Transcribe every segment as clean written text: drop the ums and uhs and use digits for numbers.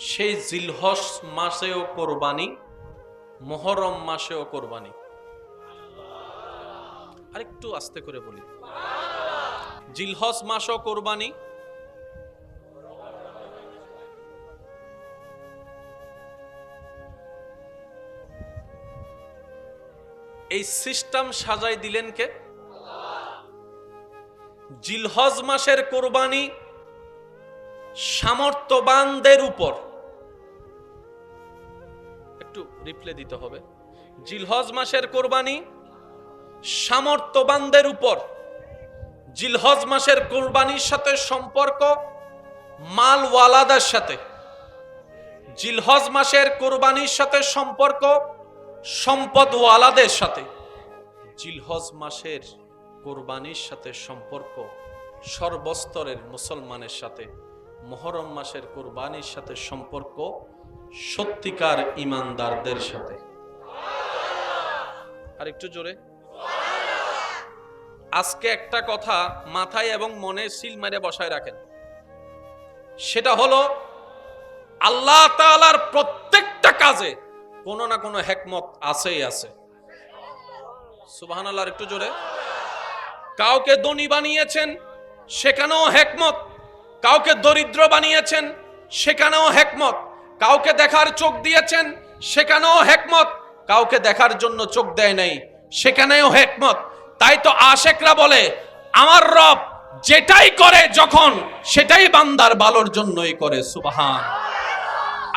সেই জিলহজ মাসেও কোরবানি, মুহররম মাসেও কোরবানি। আরেকটু আস্তে করে বলি, জিলহজ মাসও কোরবানি, এই সিস্টেম সাজাই দিলেন কে? জিলহজ মাসের কোরবানি সামর্থ্যবানদের উপর, একটু রিপ্লে দিতে হবে। জিলহজ মাসের কোরবানি সামর্থ্যবানদের উপর। জিলহজ মাসের কোরবানির সাথে সম্পর্ক মালওয়ালাদের সাথে। জিলহজ মাসের কোরবানির সাথে সম্পর্ক সম্পদওয়ালাদের সাথে। জিলহজ মাসের কোরবানির সাথে সম্পর্ক সর্বস্তরের মুসলমানের সাথে। মুহররম মাসের কোরবানির সাথে সম্পর্ক সত্যিকার ঈমানদারদের সাথে। আর একটু জোরে। আজকে একটা কথা মাথায় এবং মনে সিল মেরে বসায় রাখেন, সেটা হলো আল্লাহ তাআলার প্রত্যেকটা কাজে কোনো না কোনো হিকমত আছেই আছে। সুবহানাল্লাহ, একটু জোরে। কাউকে ধনী বানিয়েছেন, সেখানেও হিকমত। কাউকে দরিদ্র বানিয়েছেন, সেখানেও হিকমত। কাউকে দেখার চোখ দিয়েছেন, সেখানেও হিকমত। কাউকে দেখার জন্য চোখ দেয় নাই, সেখানেও হিকমত। তাই তো আশিকরা বলে, আমার রব যেটাই করে যখন, সেটাই বান্দার ভালোর জন্যই করে। সুবহান।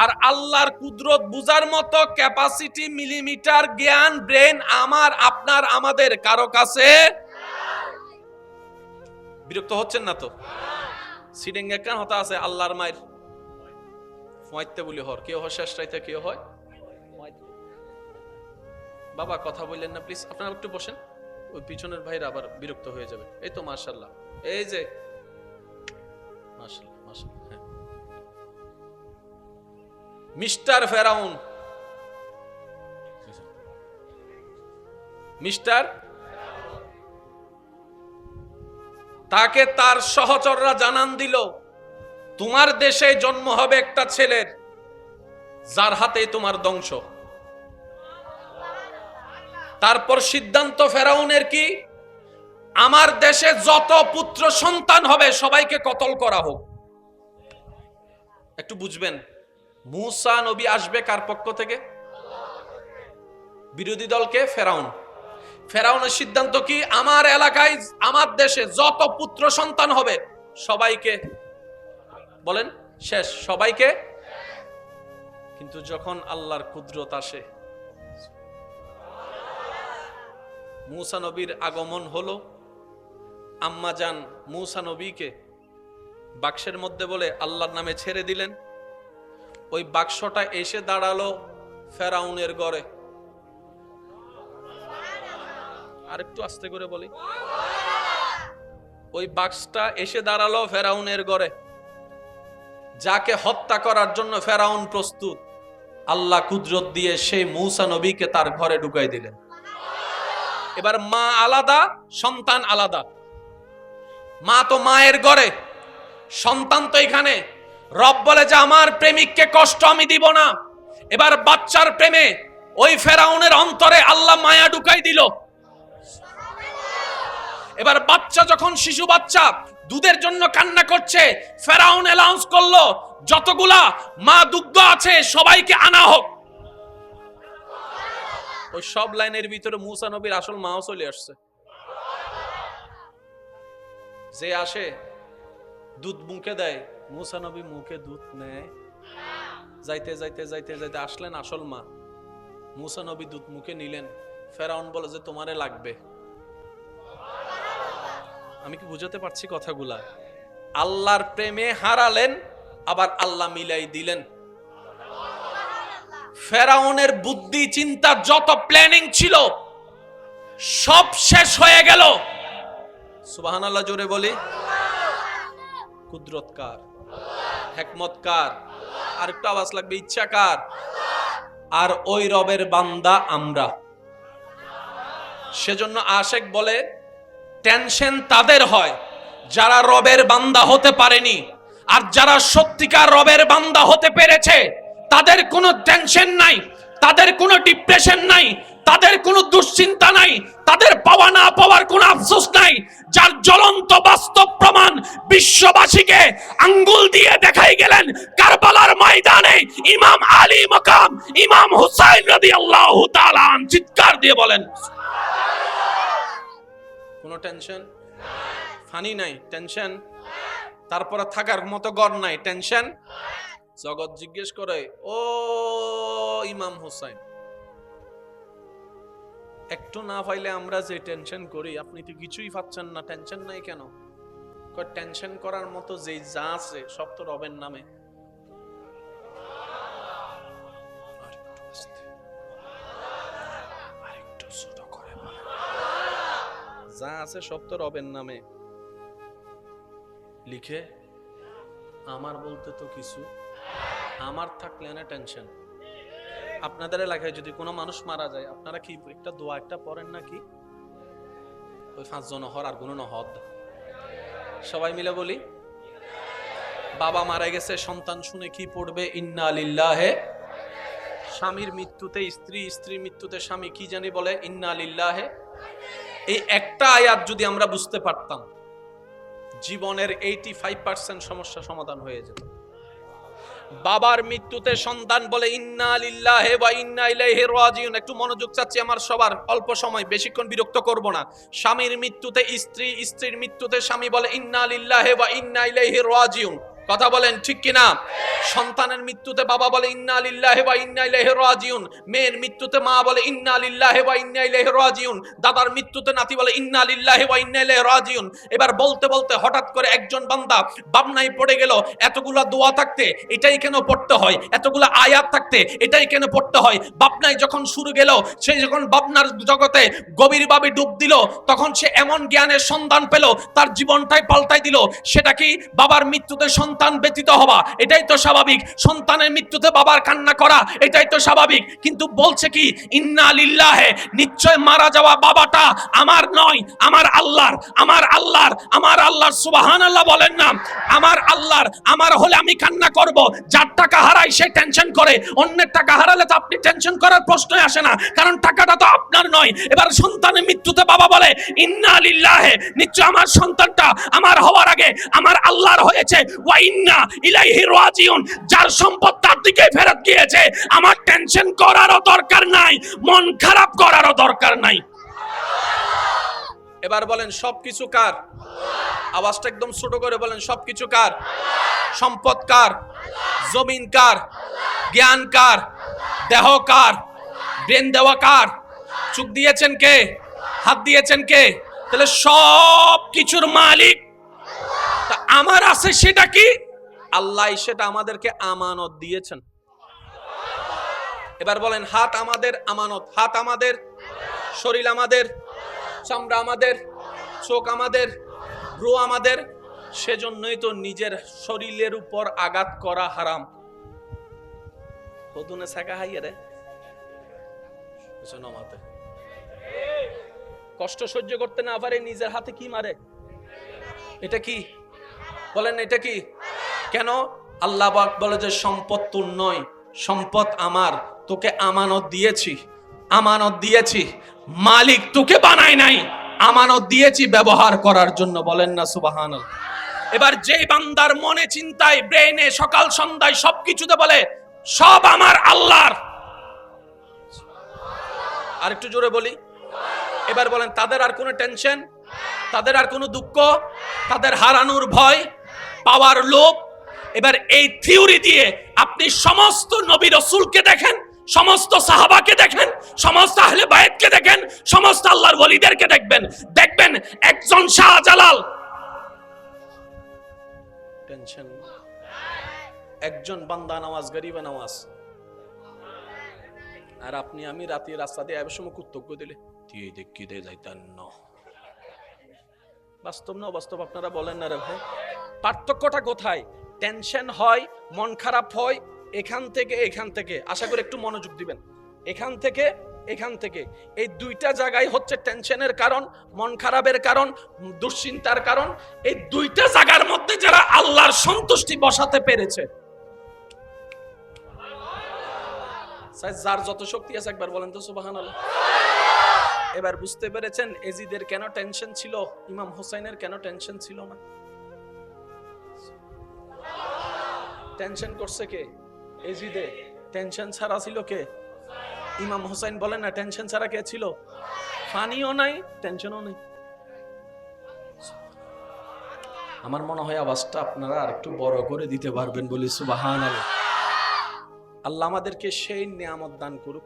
আর আল্লাহর কুদরত বুঝার মতো ক্যাপাসিটি, মিলিমিটার জ্ঞান, ব্রেন আমার, আপনার, আমাদের কারো কাছে। বিরক্ত হচ্ছেন না তো? সিডিং একখান হতা আছে আল্লাহর মায়ের ফয়তে বলি হর, কেউ হয় শেষ রাইতে, কেউ হয়। বাবা কথা বললেন না প্লিজ, আপনারা একটু বসেন, ওই পিছনের ভাইরা আবার বিরক্ত হয়ে যাবে। এই তো মাশাআল্লাহ, এই যে মাশাআল্লাহ মাশাআল্লাহ। হ্যাঁ, মিস্টার ফেরাউন, মিস্টার, তাকে তার সহচররা জানান দিল, তোমার দেশে জন্ম হবে একটা ছেলের, যার হাতে তোমার ধ্বংস। তারপর সিদ্ধান্ত ফেরাউনের কি? আমার দেশে যত পুত্র সন্তান হবে সবাইকে কতল করা হোক। একটু বুঝবেন, মূসা নবী আসবে কার পক্ষ থেকে? বিরোধী দলকে, ফেরাউন। ফেরাউনের সিদ্ধান্ত কি? আমার এলাকায়, আমার দেশে যত পুত্র সন্তান হবে সবাইকে, বলেন শেষ, সবাইকে। কিন্তু যখন আল্লাহর কুদরত আসে, মূসা নবীর আগমন হলো, আম্মা জান মূসা নবীকে বাক্সের মধ্যে বলে আল্লাহর নামে ছেড়ে দিলেন। ওই বাক্সটা এসে দাঁড়ালো ফেরাউনের ঘরে। আরেকটু আস্তে করে বলি, ওই বাক্সটা এসে দাঁড়ালো ফেরাউনের ঘরে। যাকে হত্যা করার জন্য ফেরাউন প্রস্তুত, আল্লাহ কুদরত দিয়ে সেই মূসা নবীকে তার ঘরে ঢুকাই দিলেন। এবার মা আলাদা, সন্তান আলাদা। মা তো মায়ের ঘরে, সন্তান তো এখানে। রব বলে যে আমার প্রেমিককে কষ্ট আমি দিব না। এবার বাচ্চার প্রেমে ওই ফেরাউনের অন্তরে আল্লাহ মায়া ঢুকাই দিল। এবার বাচ্চা যখন, শিশু বাচ্চা দুধের জন্য কান্না করছে, ফেরাউন অ্যানাউন্স করলো যতগুলা মা দুগ্ধ আছে সবাইকে আনা হোক। ওই সব লাইনের ভিতরে মূসা নবীর আসল মাও চলে আসছে। যে আসে দুধ মুখে দেয়, মূসা নবী মুখে দুধ নেয়। যাইতে যাইতে যাইতে যাইতে আসলেন আসল মা। মূসা নবী দুধ মুখে নিলেন। ফেরাউন বলে যে তোমারে লাগবে। আমি কি বুঝাতে পারছি কথাগুলা? আল্লাহর প্রেমে হারালেন, আবার আল্লাহ মিলাই দিলেন। ফেরাউনের বুদ্ধি চিন্তা যত প্ল্যানিং ছিল সব শেষ হয়ে গেল। সুবহানাল্লাহ, জোরে বলি। কুদরত কার? হিকমত কার? আর একটু আওয়াজ লাগবে, ইচ্ছা কার? আর ওই রবের বান্দা আমরা। সেজন্য আশিক বলে টেনশন তাদের হয় যারা রবের বান্দা হতে পারেনি, আর যারা সত্যিকার রবের বান্দা হতে পেরেছে তাদের কোনো টেনশন নাই, তাদের কোনো ডিপ্রেশন নাই, তাদের কোনো দুশ্চিন্তা নাই, তাদের পাওয়া না পাওয়ার কোনো আফসোস নাই। যার জ্বলন্ত বাস্তব প্রমাণ বিশ্ববাসীকে আঙ্গুল দিয়ে দেখাই গেলেন কারবালার ময়দানে ইমাম আলী মাকাম ইমাম হুসাইন রাদিয়াল্লাহু তাআলা চিৎকার দিয়ে বলেন কোনো টেনশন ফানি নাই, টেনশন তারপরে থাকার মতো ঘর নাই, টেনশন। জগৎ জিজ্ঞেস করে, ও ইমাম হুসাইন, একটু না পাইলে আমরা যে টেনশন করি, আপনি তো কিছুই পাচ্ছেন না, টেনশন নাই কেন? টেনশন করার মতো যে যা আছে সব তো রবের নামে। যা আছে সব তো রবের নামে লিখে। আমার বলতে তো কিছু, আমার থাকলে না টেনশন। আপনাদের এলাকায় যদি কোনো মানুষ মারা যায়, আপনারা কি একটা দোয়া একটা পড়েন নাকি? ওই 5 জন হর আর গুণ নহদ সবাই মিলে বলি, বাবা মারা গেছে, সন্তান শুনে কি পড়বে? ইন্না লিল্লাহি। স্বামীর মৃত্যুতে স্ত্রী, স্ত্রীর মৃত্যুতে স্বামী কি জানি বলে? ইন্না লিল্লাহি। এই একটা আয়াত যদি আমরা বুঝতে পারতাম, জীবনের 85% সমস্যা সমাধান হয়ে যেত। বাবার মৃত্যুতে সন্তান বলে ইন্না লিল্লাহি ওয়া ইন্না ইলাইহি রাজিউন। একটু মনোযোগ চাচ্ছি আমার সবার, অল্প সময়, বেশিক্ষণ বিরক্ত করব না। স্বামীর মৃত্যুতে স্ত্রী, স্ত্রীর মৃত্যুতে স্বামী বলে ইন্না লিল্লাহি ওয়া ইন্না ইলাইহি রাজিউন। কথা বলেন ঠিক কিনা? সন্তানের মৃত্যুতে বাবা বলে ইন্না লিল্লাহি ওয়া ইন্না ইলাইহি রাজিউন। মেয়ের মৃত্যুতে মা বলে ইন্না লিল্লাহি ওয়া ইন্না ইলাইহি রাজিউন। দাদার মৃত্যুতে নাতি বলে ইন্না লিল্লাহি ওয়া ইন্না ইলাইহি রাজিউন। এবার বলতে বলতে হঠাৎ করে একজন বান্দা ভাবনায় পড়ে গেল, এতগুলা দোয়া থাকতে এটাই কেন পড়তে হয়? এতগুলা আয়াত থাকতে এটাই কেন পড়তে হয়? ভাবনায় যখন শুরু গেল, সে যখন ভাবনার জগতে গভীরভাবে ডুব দিল, তখন সে এমন জ্ঞানের সন্ধান পেল, তার জীবনটাই পাল্টাই দিল। সেটা কি? বাবার মৃত্যুতে সন্তান ব্যতীত হওয়া, এটাই তো স্বাভাবিক। সন্তানের মৃত্যুতে বাবার কান্না করা, এটাই তো স্বাভাবিক। কিন্তু বলছে কি? ইন্না লিল্লাহি, নিশ্চয় মারা যাওয়া বাবাটা আমার নয়, আমার আল্লাহর। আমার আল্লাহর, আমার আল্লাহর। সুবহানাল্লাহ বলেন না? আমার আল্লাহর। আমার হলে আমি কান্না করব। যার টাকা হারায় সে টেনশন করে, অন্যের টাকা হারালে তো আপনি টেনশন করার প্রশ্নই আসে না, কারণ টাকাটা তো আপনার নয়। এবার সন্তানের মৃত্যুতে বাবা বলে ইন্না লিল্লাহি, নিশ্চয় আমার সন্তানটা আমার হওয়ার আগে আমার আল্লাহর হয়েছে। ওয়া ইন্না ইলাইহি রাজিউন, যার সম্পদ তার দিকে ফেরত গিয়েছে। আমার টেনশন করারও দরকার নাই, মন খারাপ করারও দরকার নাই। এবার বলেন সবকিছু কার? আওয়াজটা একদম ছোট করে বলেন, সবকিছু কার? সম্পদ কার? জমিন কার? জ্ঞান কার? দেহ কার? ব্রেন দেওয়া কার? চোখ দিয়েছেন কে? হাত দিয়েছেন কে? তাহলে সব কিছুর মালিক তা আমার আছে, সেটা কি? আল্লাহ সেটা আমাদেরকে আমানত দিয়েছেন। এবার বলেন হাত আমাদের আমানত, হাত আমাদের, শরীর আমাদের, চামড়া আমাদের, চোখ আমাদের, ভ্রু আমাদের। সেজন্যই তো নিজের শরীরের উপর আঘাত করা হারাম। বদুনে ছাকা হাইয়ে রে নমাতে কষ্ট সহ্য করতে না পারে নিজের হাতে কি মারে? এটা কি বলেন? এটা কি? কেন? আল্লাহ পাক বলে যে সম্পদ তোর নয়, সম্পদ আমার, তোকে আমানত দিয়েছি, আমানত দিয়েছি। মালিক তোকে বানায় নাই, আমানত দিয়েছি ব্যবহার করার জন্য। বলেন না সুবহানাল্লাহ? এবার যে বান্দার মনে চিন্তায় ব্রেনে সকাল সন্ধ্যায় সবকিছুতে বলে সব আমার আল্লাহর, আর একটু জোরে বলি। এবার বলেন তাদের আর কোনো টেনশন, তাদের আর কোনো দুঃখ, তাদের হারানোর ভয়, পাওয়ার লোভ। এবার এই থিওরি দিয়ে আপনি সমস্ত নবী রাসূলকে দেখেন, সমস্ত সাহাবাকে দেখেন, সমস্ত আহলে বায়তকে দেখেন, সমস্ত আল্লাহর ওলিদেরকে দেখবেন, দেখবেন একজন শাহজালাল টেনশন, একজন বান্দা নামাজ, গরিব নামাজ। আর আপনি আমি রাতে রাস্তা দিয়ে আবার সময় কর্তব্য দিলে দিয়ে দেখি দিয়ে যাইতেন না। বাস্তব না বাস্তব আপনারা বলেন না রে ভাই? পার্থক্যটা কোথায়? টেনশন হয়, মন খারাপ হয় এখান থেকে, এখান থেকে। আশা করি একটু মনোযোগ দিবেন। এখান থেকে এখান থেকে। এই দুইটা জায়গায় হচ্ছে টেনশনের কারণ, মন খারাপের কারণ, দুশ্চিন্তার কারণ। এই দুইটা জায়গার মধ্যে যারা আল্লাহর সন্তুষ্টি বসাতে পেরেছে, যার যত শক্তি আছে একবার বলেন তো সুবহানাল্লাহ। এবার বুঝতে পেরেছেন এজিদের কেন টেনশন ছিল, ইমাম হুসাইনের কেন টেনশন ছিল না? টেনশন করছে কে? এজিদে। টেনশন ছাড়া ছিল কে? ইমাম হুসাইন। বলেন না, টেনশন ছাড়া কে ছিল? ফানিও নাই, টেনশনও নেই। আমার মনে হয় আওয়াজটা আপনারা আর একটু বড় করে দিতে পারবেন, বলি সুবহানাল্লাহ। আল্লাহ আমাদেরকে সেই নিয়ামত দান করুক,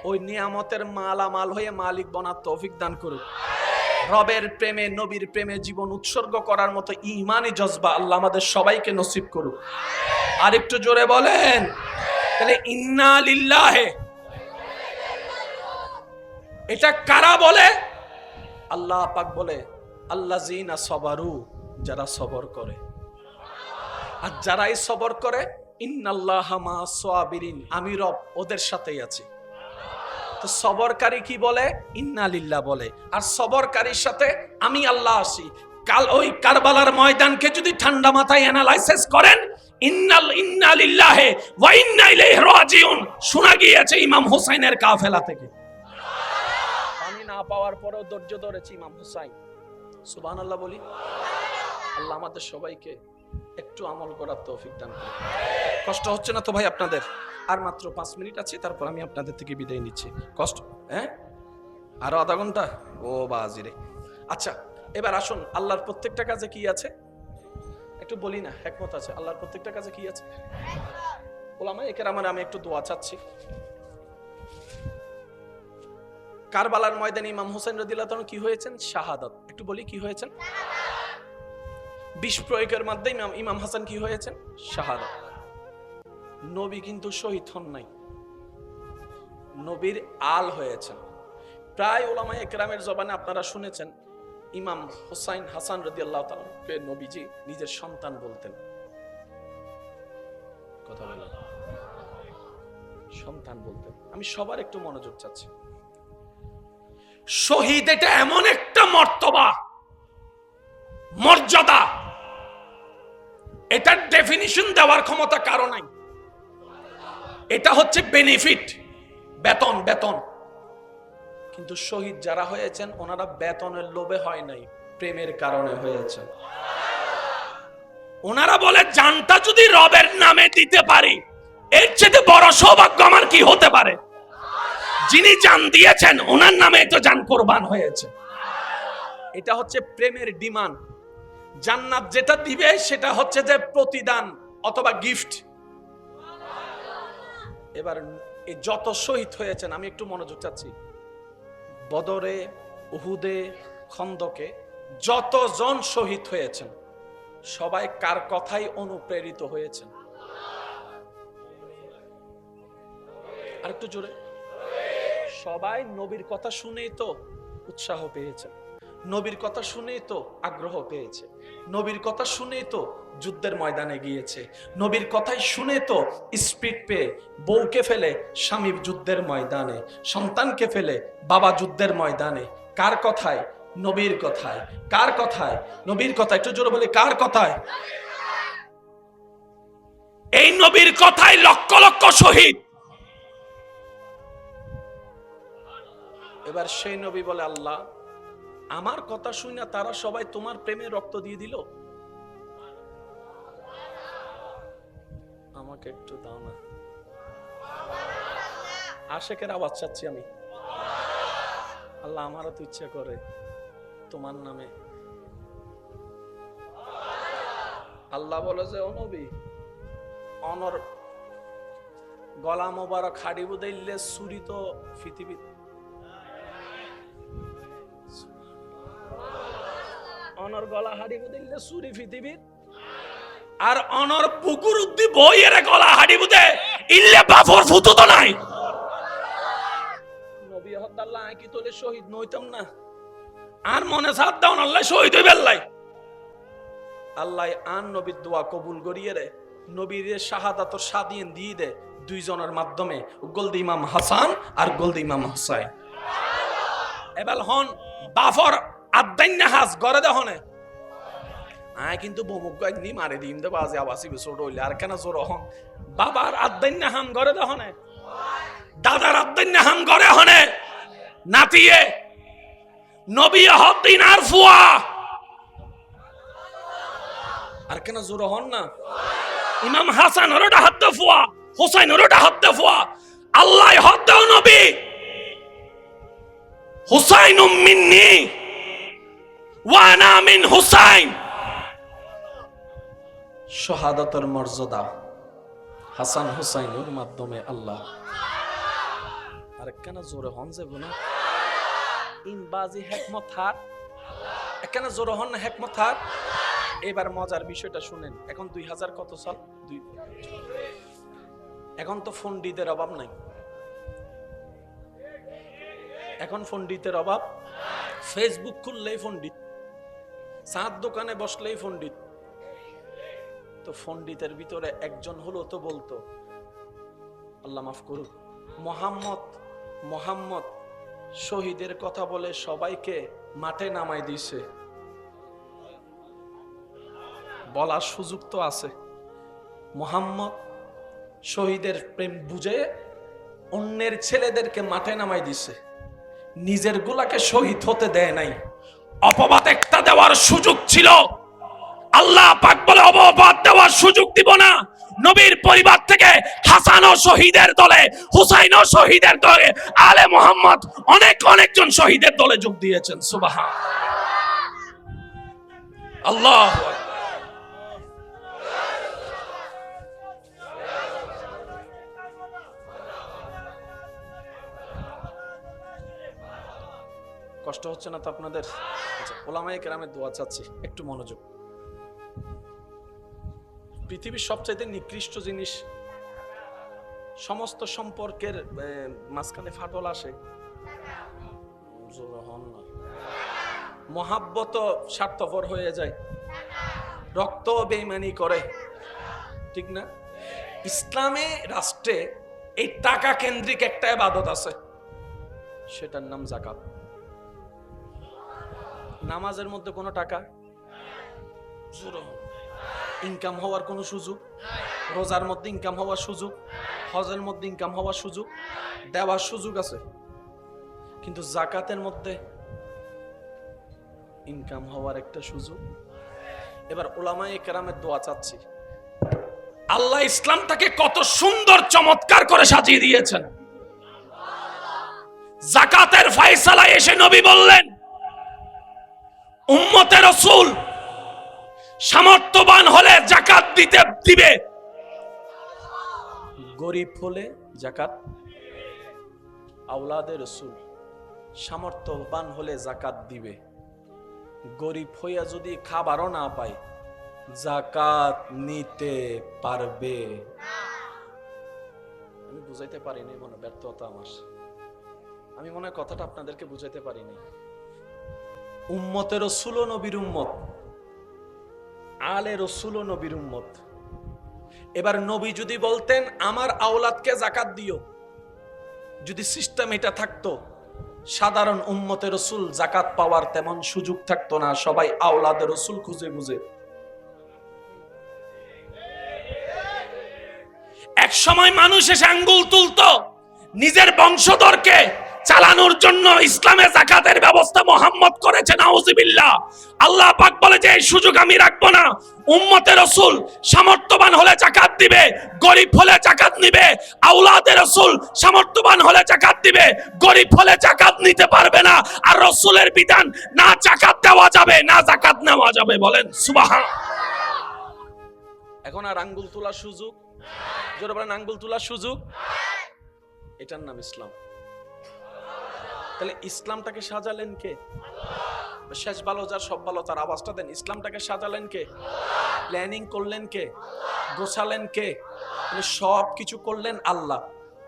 ওই নিয়ামতের মালামাল হয়ে মালিক বনার তৌফিক দান করুক। রবের প্রেমে, নবীর প্রেমে জীবন উৎসর্গ করার মতো ঈমানি জজবা আল্লাহ আমাদের সবাইকে নসিব করুক। আর একটু জোরে বলেন তাহলে ইন্না লিল্লাহি। এটা কারা বলে? আল্লাহ পাক বলে আল্লাযিনা সবারু, যারা সবর করে। আর যারাই সবর করে ইন্নাল্লাহা মা'আস সাবিরিন, আমি রব ওদের সাথেই আছি। তো সবরকারী কি বলে? ইন্না লিল্লাহ বলে। আর সবরকারীর সাথে আমি আল্লাহ আছি। কাল ওই কারবালার ময়দানকে যদি ঠান্ডা মাথায় অ্যানালাইসিস করেন, ইন্না লিল্লাহি ওয়া ইন্না ইলাইহি রাজিউন শোনা গিয়েছে ইমাম হুসাইনের কাফেলা থেকে। পানি না পাওয়ার পরেও ধৈর্য ধরেছে ইমাম হুসাইন। সুবহানাল্লাহ বলি। আল্লাহ আমাদের সবাইকে একটু আমল করার তৌফিক দান করুন। কষ্ট হচ্ছে না তো ভাই আপনাদের? আর মাত্র 5 মিনিট আছে, তারপর আমি আপনাদের থেকে বিদায় নিচ্ছি। কষ্ট? হ্যাঁ, আরো আধা ঘন্টা? ও বাজিরে। আচ্ছা, এবার আসুন, আল্লাহর প্রত্যেকটা কাজে কি আছে একটু বলি না? হিকমত আছে। আল্লাহর প্রত্যেকটা কাজে কি আছে? ওলামায়ে কেরামের আমি একটু দোয়া চাচ্ছি। কারবালার ময়দানে ইমাম হুসাইন রাদিয়াল্লাহু তাআলা কি হয়েছেন? শাহাদাত। একটু বলি কি হয়েছেন? বিষ প্রয়োগের মাধ্যমে ইমাম হাসান কি হয়েছেন? শাহাদাত। নবী কিন্তু শহীদ হন নাই, নবীর আল হয়েছেন। প্রায় উলামায়ে কেরামের জবানে আপনারা শুনেছেন ইমাম হুসাইন হাসান রাদিয়াল্লাহু তাআলাকে নবীজি নিজের সন্তান বলতেন। কথা বলেন, সন্তান বলতেন। আমি সবার একটু মনোযোগ চাচ্ছি। শহীদ এটা এমন একটা মর্তবা, মর্যাদা, এটার ডেফিনিশন দেওয়ার ক্ষমতা কারো নাই। এটা হচ্ছে বেনিফিট, বেতন। বেতন কিন্তু শহীদ যারা হয়েছেন ওনারা বেতনের লোভে হয় নাই, প্রেমের কারণে হয়েছে। ওনারা বলে জানটা যদি রবের নামে দিতে পারি এর চেয়ে বড় সৌভাগ্য আমার কি হতে পারে। যিনি জান দিয়েছেন ওনার নামে তো জান কোরবান হয়েছে। এটা হচ্ছে প্রেমের ডিমান্ড। জান্নাত যেটা দিবে সেটা হচ্ছে যে প্রতিদান অথবা গিফট। এবার এই যত শহীদ হয়েছেন আমি একটু মনোযোগ চাচ্ছি। বদরে, উহুদে, খন্দকে যতজন শহীদ হয়েছেন সবাই কার কথাই অনুপ্রেরিত হয়েছেন? আর একটু জোরে। সবাই নবীর কথা শুনেই তো উৎসাহ পেয়েছেন, নবীর কথা শুনেই তো আগ্রহ পেয়েছে, নবীর কথা শুনেই তো যুদ্ধের ময়দানে গিয়েছে, নবীর কথাই শুনে তো স্পিড পেয়ে বউকে ফেলে স্বামীর যুদ্ধের ময়দানে, সন্তানকে ফেলে বাবা যুদ্ধের ময়দানে। কার কথায়? নবীর কথায়। কার কথায়? নবীর কথা। একটু জোরে বলি, কার কথায়? এই নবীর কথায় লক্ষ লক্ষ শহীদ। এবার সেই নবী বলে আল্লাহ আমার কথা শুনে তারা সবাই তোমার প্রেমে রক্ত দিয়ে দিল, আমাকে একটু দাও না। আশেকের আওয়াজ চাচ্ছি আমি। আল্লাহ আমারও তো ইচ্ছা করে তোমার নামে। আল্লাহ বলে যে ও নবী, অনর গলা মোবারক হাড়ি বুদাইলে সুরি তো পৃথিবী। অনর গলা হাড়ি বুদাইলে সুরি পৃথিবীর, আর অনর পুকুর উদ্দি বইয়ের গলা হাড়ি বুদে ইল্লে বাফর ফুটো তো নাই। নবী হদ্দাল্লাহ কি তোলে শহীদ নইতাম না, আর মনে সাথ দাও না আল্লাহ শহীদ হই বেল্লাই। আল্লাহ আন নবীর দোয়া কবুল করিয়ে রে, নবীর শাহাদাতর স্বাধীন দিয়ে দে। দুইজনের মাধ্যমে গোলদি ইমাম হাসান আর গোলদি ইমাম হুসাইন। এবার হন বাফর আদাইন্না হাস গড়ে দহনে আয় কিন্তু বমুক নি মারে দিম দে বাজে আবাসি ছোট হইলে আর কেন জোর হন বাবার আদাইন্না হাম গড়ে দহনে দাদার আদাইন্না হাম গড়ে হনে নাতিয়ে নবী হদ্দিন আর ফুয়া আর কেন জোর হন না ইমাম হাসান ওরটা হাত ফুয়া হুসাইন ওরটা হাত ফুয়া আল্লাহ হদ দাও নবী হুসাইনুম মিন্নি ওয়া আনা মিন হুসাইন। শাহাদাতের মর্যাদা হাসান হুসাইনের মাধ্যমে আল্লাহ। আর কেন জোরে হন যাবে না ইন বাজি হিকমত হার কেন জোরে হন না হিকমত হার। এবার মজার বিষয়টা শুনেন, এখন 2000 কত সাল, এখন তো পণ্ডিতের অভাব নাই, এখন পণ্ডিতের অভাব। ফেসবুক খুললেই পণ্ডিত, চাঁদ দোকানে বসলেই পণ্ডিত। তো পণ্ডিতের ভিতরে একজন হলো তো বলতো, আল্লাহ মাফ করুক, মোহাম্মদ শহীদের কথা বলে সবাইকে মাঠে নামাই দিছে। বলার সুযোগ তো আছে। মোহাম্মদ শহীদের প্রেম বুঝে অন্যের ছেলেদেরকে মাঠে নামাই দিছে, নিজের গুলাকে শহীদ হতে দেয় নাই। অপবাদ একটা দেওয়ার সুযোগ ছিল, আল্লাহ পাক বলে অপবাদ দেওয়ার সুযোগ দিব না। নবীর পরিবার থেকে হাসানও শহীদের দলে, হুসাইনও শহীদের দলে, আলে মোহাম্মদ অনেকজন শহীদের দলে যোগ দিয়েছেন। সুবহান আল্লাহ। কষ্ট হচ্ছে না তো আপনাদের? আচ্ছা, ওলামায়ে কেরামের দোয়া চাচ্ছি, একটু মনোযোগ। পৃথিবীর সবচাইতে নিকৃষ্ট জিনিস, সমস্ত সম্পর্কের মাঝখানে ফাটল আসে, মহাব্বত স্বার্থপর হয়ে যায়, রক্ত বেঈমানি করে, ঠিক না? ইসলামে রাষ্ট্রে এই টাকা কেন্দ্রিক একটা ইবাদত আছে, সেটার নাম যাকাত। নামাজের মধ্যে কোনো টাকা ইনকাম হওয়ার কোনো সুযোগ, রোজার মধ্যে ইনকাম হওয়ার সুযোগ, হজের মধ্যে ইনকাম হওয়ার সুযোগ, দেওয়ার সুযোগ আছে, কিন্তু যাকাতের মধ্যে ইনকাম হওয়ার একটা সুযোগ। এবার উলামায়ে কেরামের দোয়া চাচ্ছি, আল্লাহ ইসলামটাকে কত সুন্দর চমৎকার করে সাজিয়ে দিয়েছেন। যাকাতের ফয়সালায় এসে নবী বললেন, উম্মতে রাসূল সামর্থ্যবান হলে যাকাত দিবে, গরিব হলে যাকাত। আওলাদে রাসূল সামর্থ্যবান হলে যাকাত দিবে, গরিব হইয়া যদি খাবারও না পায় যাকাত নিতে পারবে। আমি বুঝাইতে পারিনি, মনে ব্যর্থতা আমার, আমি মনে হয় কথাটা আপনাদেরকে বুঝাইতে পারিনি। উম্মতে রাসূল ও নবীর উম্মত, আলে রাসূল ও নবীর উম্মত। এবার নবী যদি বলতেন আমার আওলাদকে যাকাত দিও, যদি সিস্টেম এটা থাকতো, সাধারণ উম্মতে রাসূল যাকাত পাওয়ার তেমন সুযোগ থাকতো না, সবাই আওলাদে রাসূল খুঁজে খুঁজে। এক সময় মানুষ এসে আঙ্গুল তুলতো নিজের বংশধরকে চালানোর জন্য। ইসলামে যাকাতের ব্যবস্থা মুহাম্মদ করেছে, নাউযুবিল্লাহ। আল্লাহ পাক বলে যে এই সুযোগ আমি রাখবো না। উম্মতে রাসূল সামর্থ্যবান হলে যাকাত দিবে, গরিব হলে যাকাত নিবে। আওলাদে রাসূল সামর্থ্যবান হলে যাকাত দিবে, গরিব হলে যাকাত নিতে পারবে না। আর রাসূলের বিধান, না যাকাত দেওয়া যাবে না যাকাত নেওয়া যাবে। বলেন সুবহান। এখন আর আঙ্গুল তোলার সুযোগ, জোরে বলেন আঙ্গুল তোলার সুযোগ, এটার নাম ইসলাম। তাহলে ইসলামটাকে সাজালেন কে? শেষ ভালো যার সব ভালো তার আওয়াজটা দেন। ইসলামটাকে সাজালেন কে? প্ল্যানিং করলেন কে? গোছালেন কে? মানে সব কিছু করলেন আল্লাহ।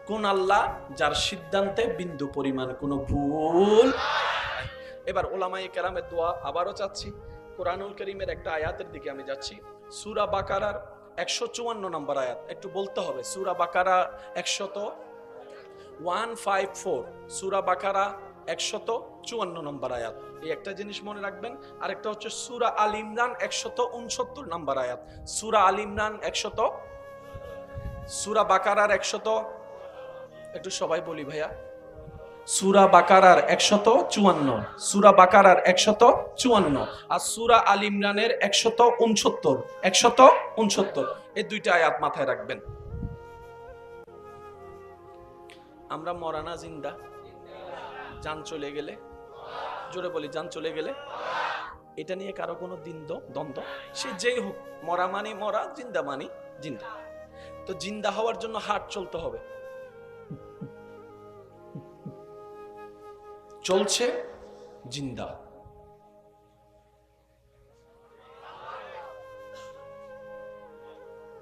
কোন আল্লাহ? যার সিদ্ধান্তে বিন্দু পরিমাণ কোনো ভুল। এবার উলামায়ে কেরামের দোয়া আবারও চাচ্ছি। কোরআনুল কারীমের একটা আয়াতের দিকে আমি যাচ্ছি, সূরা বাকারার 154 নম্বর আয়াত, একটু বলতে হবে। সূরা বাকারা 154, সূরা বাকারা 154 নম্বর আয়াত। এই একটা জিনিস মনে রাখবেন। আরেকটা হচ্ছে সূরা আল ইমরান 169 নম্বর আয়াত। সূরা আল ইমরান 100, সূরা বাকারার 100, একটু সবাই বলি ভাইয়া। সূরা বাকারার 154, সূরা বাকারার 154 আর সূরা আল ইমরানের 169। এই দুইটা আয়াত মাথায় রাখবেন। আমরা মরা না জিন্দা? জান চলে গেলে, জোরে বলি, জান চলে গেলে। এটা নিয়ে কারো কোনো দ্বন্দ্ব, সে যেই হোক, মরা মানি মরা, জিন্দা মানি জিন্দা। তো জিন্দা হওয়ার জন্য হার্ট চলতে হবে। চলছে জিন্দা।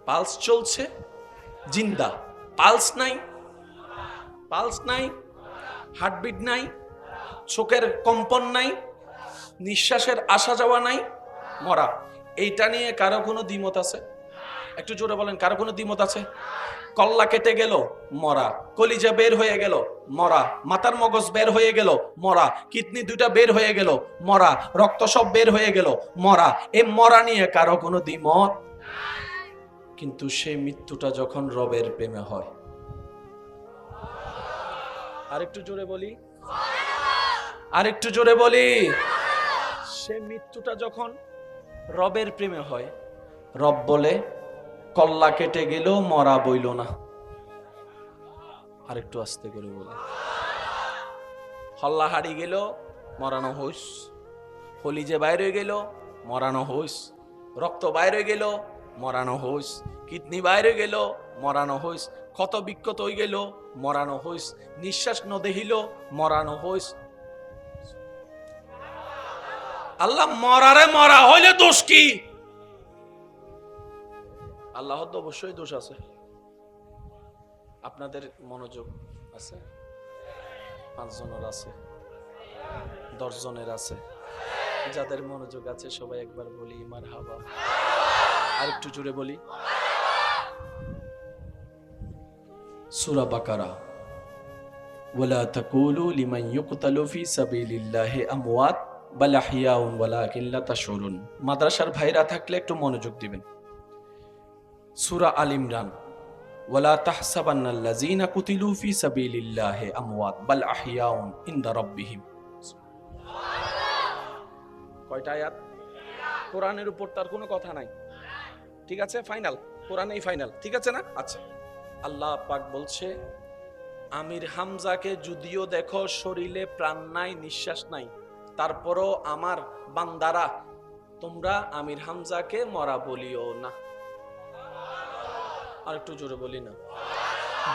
পালস চলছে জিন্দা। পালস নাই, পালস নাই, হার্টবিট নাই, চোখের কম্পন নাই, নিঃশ্বাসের আসা যাওয়া নাই, মরা। এইটা নিয়ে কারো কোনো দ্বিমত আছে? একটু জোরে বলেন, কারো কোনো দ্বিমত আছে? কল্লা কেটে গেল, মরা। কলিজা বের হয়ে গেল, মরা। মাথার মগজ বের হয়ে গেল, মরা। কিডনি দুইটা বের হয়ে গেল, মরা। রক্ত সব বের হয়ে গেল, মরা। এই মরা নিয়ে কারো কোনো দ্বিমত। কিন্তু সেই মৃত্যুটা যখন রবের প্রেমে হয়, আরেকটু জোরে বলি, আরেকটু জোরে বলি, সে মৃত্যুটা যখন রবের প্রেমে হয়, রব বলে কল্লা কেটে গেল, মরা বইল না। আরেকটু আস্তে করে বলি, হল্লা হারিয়ে গেল, মরানো হইস। কলিজে বাইরে গেল, মরানো হইস। রক্ত বাইরে গেল, মরানো হইস। কিডনি বাইরে গেল, মরানো হইস। ক্ষত বিক্ষত হয়ে গেল, মরানো হইস। নিঃশ্বাস ন দেহিল, মরানো হইস। আল্লাহ মরারে মরা হইলে দোষ কি? আল্লাহর তো অবশ্যই দোষ আছে। আপনাদের মনোযোগ আছে? 5 জনের আছে, 10 জনের আছে। যাদের মনোযোগ আছে সবাই একবার বলি মারহাবা। আর একটু জোরে বলি। সূরা বাকারা, ওয়ালা তাকুলু লিমান ইউকতালু ফি সাবিলিল্লাহি আমওয়াত বাল আহইয়াউন ওয়ালাকিন লা তাশউরুন। মাদ্রাসার ভাইরা থাকলে একটু মনোযোগ দিবেন। সূরা আল ইমরান, ওয়ালা তাহসাবান্নাল্লাযীনা কুতিলু ফি সাবিলিল্লাহি আমওয়াত বাল আহইয়াউন ইনদা রাব্বিহিম। কয়টা আয়াত? কোরআনের উপর তার কোনো কথা নাই, ঠিক আছে? ফাইনাল, কোরআনেই ফাইনাল, ঠিক আছে না? আচ্ছা, আল্লাহ পাক বলছে, আমির হামজাকে যদিও দেখো শরীরে প্রাণ নাই, নিঃশ্বাস নাই, তারপরও আমার বান্দারা, তোমরা আমির হামজাকে মরা বলিও না। আর একটু জোরে বলি না।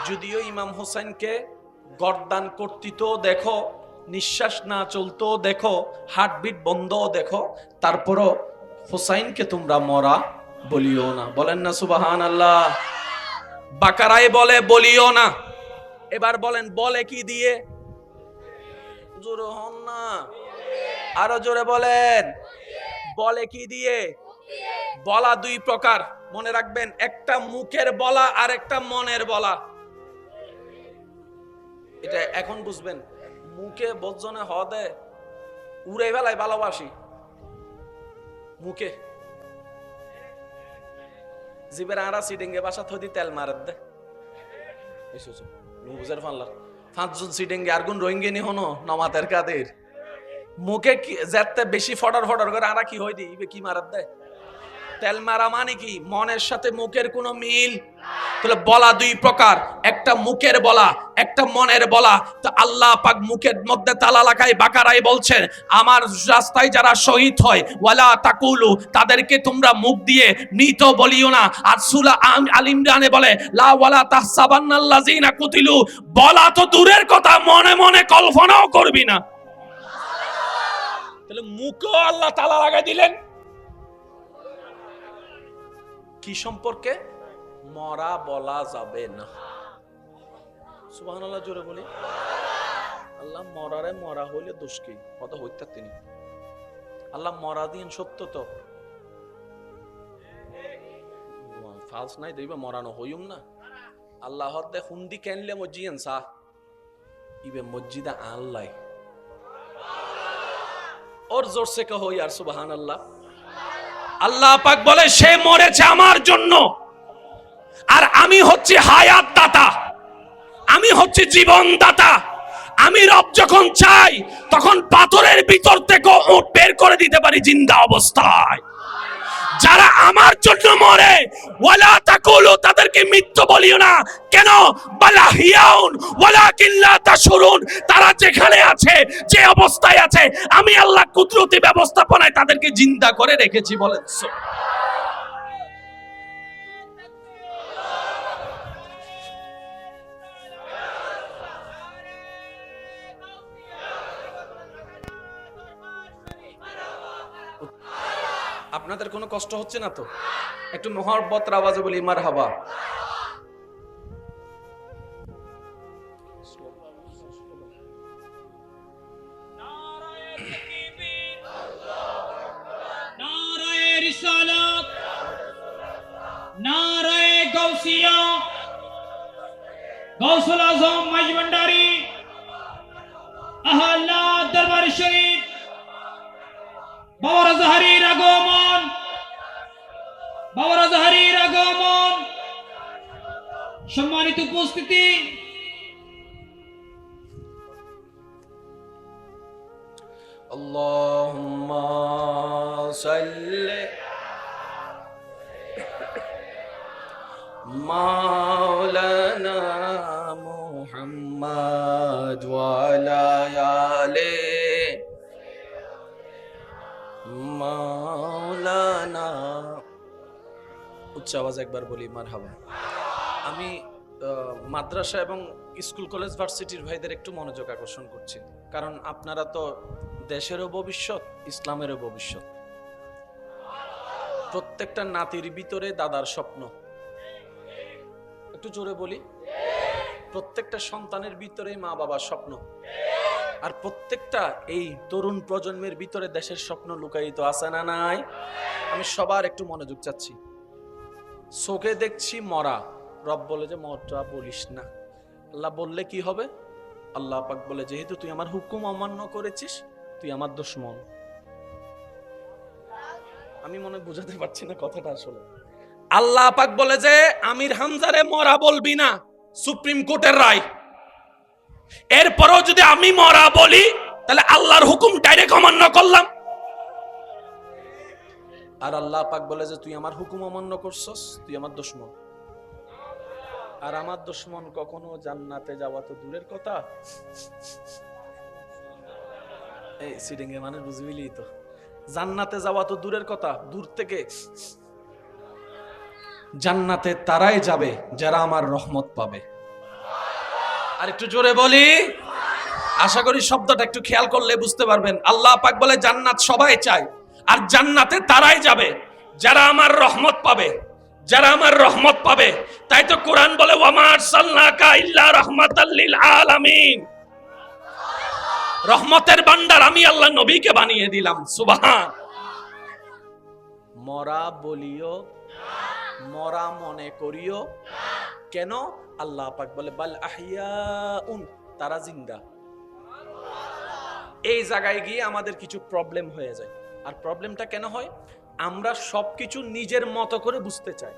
যদিও ইমাম হোসেনকে গর্দান কর্তৃত দেখো, নিঃশ্বাস না চলতো দেখো, হার্টবিট বন্ধ দেখো, তারপরও হোসাইনকে তোমরা মরা বলিও না। বলেন না সুবহানাল্লাহ। বাকারায় বলে বলিও না। এবার বলেন বলে কি দিয়ে? জোরে হন না, আরো জোরে বলেন। বলে কি দিয়ে? বলা 2 প্রকার, মনে রাখবেন। একটা মুখের বলা আর একটা মনের বলা। এটা এখন বুঝবেন। মুখে বজ্জনে হদে উড়ে ফেলায় ভালোবাসি, মুখে জিবের আড়া সিডিংয়ে বাসা থদি তেল মারাত দে। বুঝের ফানলার 5 জন সিডিংয়ে আর গুণ রোহিঙ্গে নি হনো নমাতের কাদের মুখে যেতে বেশি ফডর ফডর করে আরা কি হই দি কি মারাত দেয়? তেল মারা মানে কি? মনের সাথে মুখের কোনো মিল। তাহলে বলা 2 প্রকার, একটা মুখের বলা, একটা মনের বলা। তো আল্লাহ পাক মুখের মধ্যে তালা লাগাই বাকারায় বলছেন, আমার রাস্তায় যারা শহীদ হয়, ওয়ালা তাকুলু, তাদেরকে তোমরা মুখ দিয়ে মৃত বলিও না। আর সূরা আল ইমরানে বলে লা ওয়ালা তাহসাবান্নাল্লাযিনা কুতিলু, বলা তো দূরের কথা, মনে মনে কল্পনাও করবি না। তাহলে মুখও আল্লাহ তালা লাগাই দিলেন কি সম্পর্কে? মরা বলা যাবে না। সুবহানাল্লাহ জোরে বলি। আল্লাহ মরারে মরা হইলে দোষ কি? কত হইতা তিনি আল্লাহ মরা দিন সত্য তো ফালস নাই দইবা মরানো হইম না আল্লাহ দে হুন্দি কেনলে মসজিদ সা ইবে মসজিদা আল্লাহ और जोर से कहो यार सुबहान अल्लाह আল্লাহ পাক বলে সে মরেছে আমার জন্য আর আমি হচ্ছি হায়াত দাতা আমি হচ্ছি জীবন দাতা আমি রব যখন চাই তখন পাথরের ভিতর থেকে উট বের করে দিতে পারি জিন্দা অবস্থায় যারা আমার জন্য মরে ওয়ালা তাকুলু তাদেরকে মৃত্যু বলিও না কেন বালাহিয়াউন ওয়ালাকিন লা তাশউরুন তারা যেখানে আছে যে অবস্থায় আছে আমি আল্লাহ কুদরতি ব্যবস্থাপনায় তাদেরকে জিন্দা করে রেখেছি বলেন আপনাদের কোনো কষ্ট হচ্ছে না তো একটু মোহব্বতের আওয়াজে বলি মারহাবা नाराए रिसालत नाराए गौसिया गौसुल आजम मज भंडारी अहला दरबार शरीफ बाबा जहरीर আগমন সম্মানিত উপস্থিতি আল্লাহুম্মা সাল্লি মাওলানা মুহাম্মদ ওয়া আলা আলি মাওলানা উচ্চ আওয়াজ একবার বলি মারহাবা আমি মাদ্রাসা এবং স্কুল কলেজ ভার্সিটির ভাইদের একটু মনোযোগ আকর্ষণ করছি কারণ আপনারা তো দেশেরও ভবিষ্যৎ ইসলামেরও ভবিষ্যৎ প্রত্যেকটা নাতির ভিতরে দাদার স্বপ্ন একটু জোরে বলি প্রত্যেকটা সন্তানের ভিতরে মা বাবার স্বপ্ন আর প্রত্যেকটা এই তরুণ প্রজন্মের ভিতরে দেশের স্বপ্ন লুকায়িত আছে না নাই আমি সবার একটু মনোযোগ চাচ্ছি চোখে দেখছি মরা রব বলে যে মরা বলিস না আল্লাহ বললে কি হবে আল্লাহ পাক বলে যেহেতু তুই আমার হুকুম অমান্য করেছিস তুই আমার দুশমন আমি মনে বুঝাতে পারছি না কথাটা আসলে আল্লাহ পাক বলে যে আমির হামজারে মরা বলবি না সুপ্রিম কোর্টের রায় এরপরও যদি আমি মরা বলি তাহলে আল্লাহর হুকুম ডাইরেক্ট অমান্য করলাম আর আল্লাহ পাক বলে যে তুই আমার হুকুম অমান্য করছস তুই আমার দুশমন আর আমার দুশমন কখনো জান্নাতে যাওয়া তো দূরের কথা এই সিটিং এ মানে বুঝবিলি তো জান্নাতে যাওয়া তো দূরের কথা দূর থেকে জান্নাতে তারাই যাবে যারা আমার রহমত পাবে আর একটু জোরে বলি আশা করি শব্দটা একটু খেয়াল করলে বুঝতে পারবেন আল্লাহ পাক বলে জান্নাত সবাই চায় আর জান্নাতে তারাই যাবে যারা আমার রহমত পাবে যারা আমার রহমত পাবে তাই তো কোরআন বলে ওয়ামা আরসালনাকা ইল্লা রাহমাতাল লিল আলামিন রহমতের ভান্ডার আমি আল্লাহ নবীকে বানিয়ে দিলাম সুবহান মরা বলিও মরা মনে করিও কেন আল্লাহ পাক বলে বাল আহইয়াউন তারা জিন্দা এই জায়গায় গিয়ে আমাদের কিছু প্রবলেম হয়ে যায় আর প্রবলেমটা কেন হয় আমরা সবকিছু নিজের মতো করে বুঝতে চাই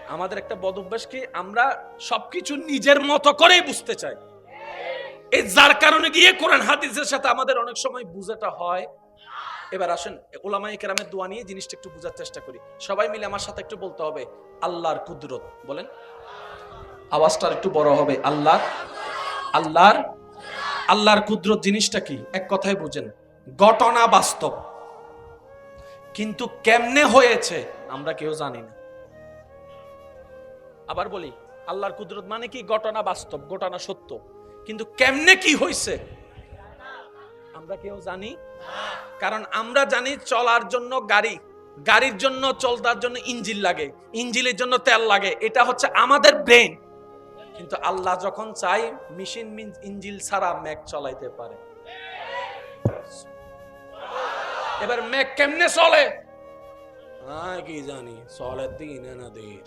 আমাদের একটা বদ অভ্যাস কি আমরা সবকিছু নিজের মতো করেই বুঝতে চাই এই যার কারণে গিয়ে কোরআন হাদিসের সাথে আমাদের অনেক সময় বুঝাটা হয় এবার আসেন উলামায়ে কেরামের দোয়া নিয়ে জিনিসটা একটু বোঝার চেষ্টা করি সবাই মিলে আমার সাথে একটু বলতে হবে আল্লাহর কুদরত বলেন আওয়াজটা একটু বড় হবে আল্লাহর কুদরত জিনিসটা কি এক কথায় বুঝেন ঘটনা বাস্তব কিন্তু কেমনে হয়েছে আমরা কেউ জানি না আবার বলি আল্লাহর কুদরত মানে কি ঘটনা বাস্তব ঘটনা সত্য কিন্তু কেমনে কি হয়েছে আমরা কেউ জানি কারণ আমরা জানি চলার জন্য গাড়ির জন্য চলতার জন্য ইঞ্জিন লাগে ইঞ্জিনের জন্য তেল লাগে এটা হচ্ছে আমাদের ব্রেন কিন্তু আল্লাহ যখন চাই মেশিন ইঞ্জিন ছাড়া ম্যাক চালাইতে পারে এবার ম্যাক কেমনে চলে কি জানি সলের দিন না দের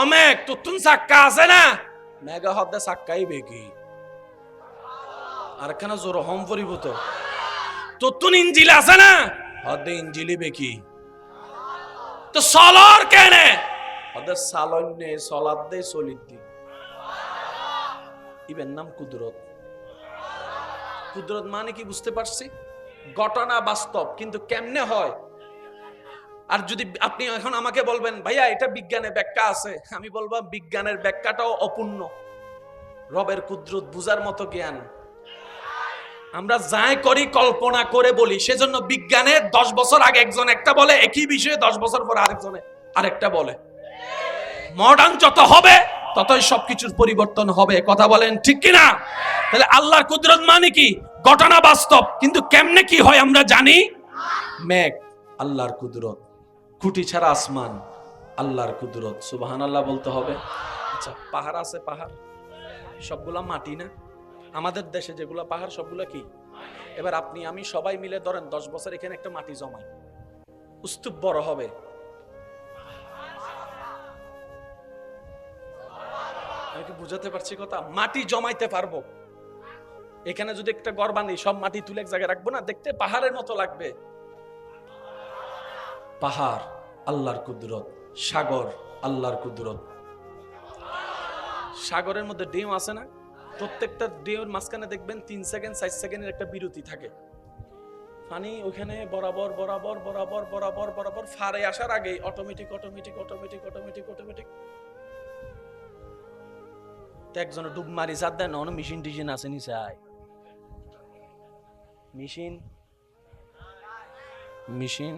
অমেক তুতুন সাক্কা আছে না মেগা হদ্দে সাক্কাই বেকি আর কেন জোর হম পরিভূত তুতুন ইঞ্জিল আছে না হদ্দে ইঞ্জিলি বেকি তো সলর কেনে হদ্দে সালন্যে সলাদ দে সলিদ দি ইবেন নাম কুদরত। কুদরত মানে কি বুঝতে পারছি? ঘটনা বাস্তব, কিন্তু কেমনে হয়। আর যদি আপনি এখন আমাকে বলবেন ভাইয়া এটা বিজ্ঞানের ব্যাখ্যা আছে, আমি বলবো বিজ্ঞানের ব্যাখ্যাটাও অপূর্ণ। রবের কুদরত বুঝার মতো জ্ঞান আমরা যাই করি কল্পনা করে বলি। সেজন্য বিজ্ঞানে 10 বছর আগে একজন একটা বলে, একই বিষয়ে 10 বছর পর আরেকজনে আরেকটা বলে। মডার্ন যত হবে ততই সবকিছুর পরিবর্তন হবে। কথা বলেন ঠিক কিনা? তাহলে আল্লাহর কুদরত মানে কি? ঘটনা বাস্তব, কিন্তু কেমনে কি হয় আমরা জানি। মেঘ আল্লাহর কুদরত, খুঁটি ছাড়া আসমান আল্লাহর কুদরত। সুবহানাল্লাহ বলতে হবে। আচ্ছা, পাহাড় আছে, পাহাড় সবগুলা মাটি না? আমাদের দেশে যেগুলা পাহাড় সবগুলা কি? এবার আপনি আমি সবাই মিলে ধরেন 10 বছর এখানে একটা মাটি জমাই, স্তূপ বড় হবে। আমি কি বুঝাতে পারছি কথা? মাটি জমাইতে পারবো। এখানে যদি একটা ঘর বানাই, সব মাটি তুলে এক জায়গায় রাখবো না, দেখতে পাহাড়ের মতো লাগবে। পাহাড় আল্লাহর কুদরত, সাগর আল্লাহর কুদরত। সাগরের মধ্যে ঢেউ আছে না? প্রত্যেকটা ঢেউর মাঝখানে দেখবেন 3 সেকেন্ড 4 সেকেন্ডের একটা বিরতি থাকে। পানি ওখানে বরাবর বরাবর বরাবর বরাবর বরাবর ফারে আসার আগে automatic automatic automatic automatic automatic একজনে ডুব মারি সাত দেন। অন্য মেশিন টিশিন আছে নি চাই মেশিন মেশিন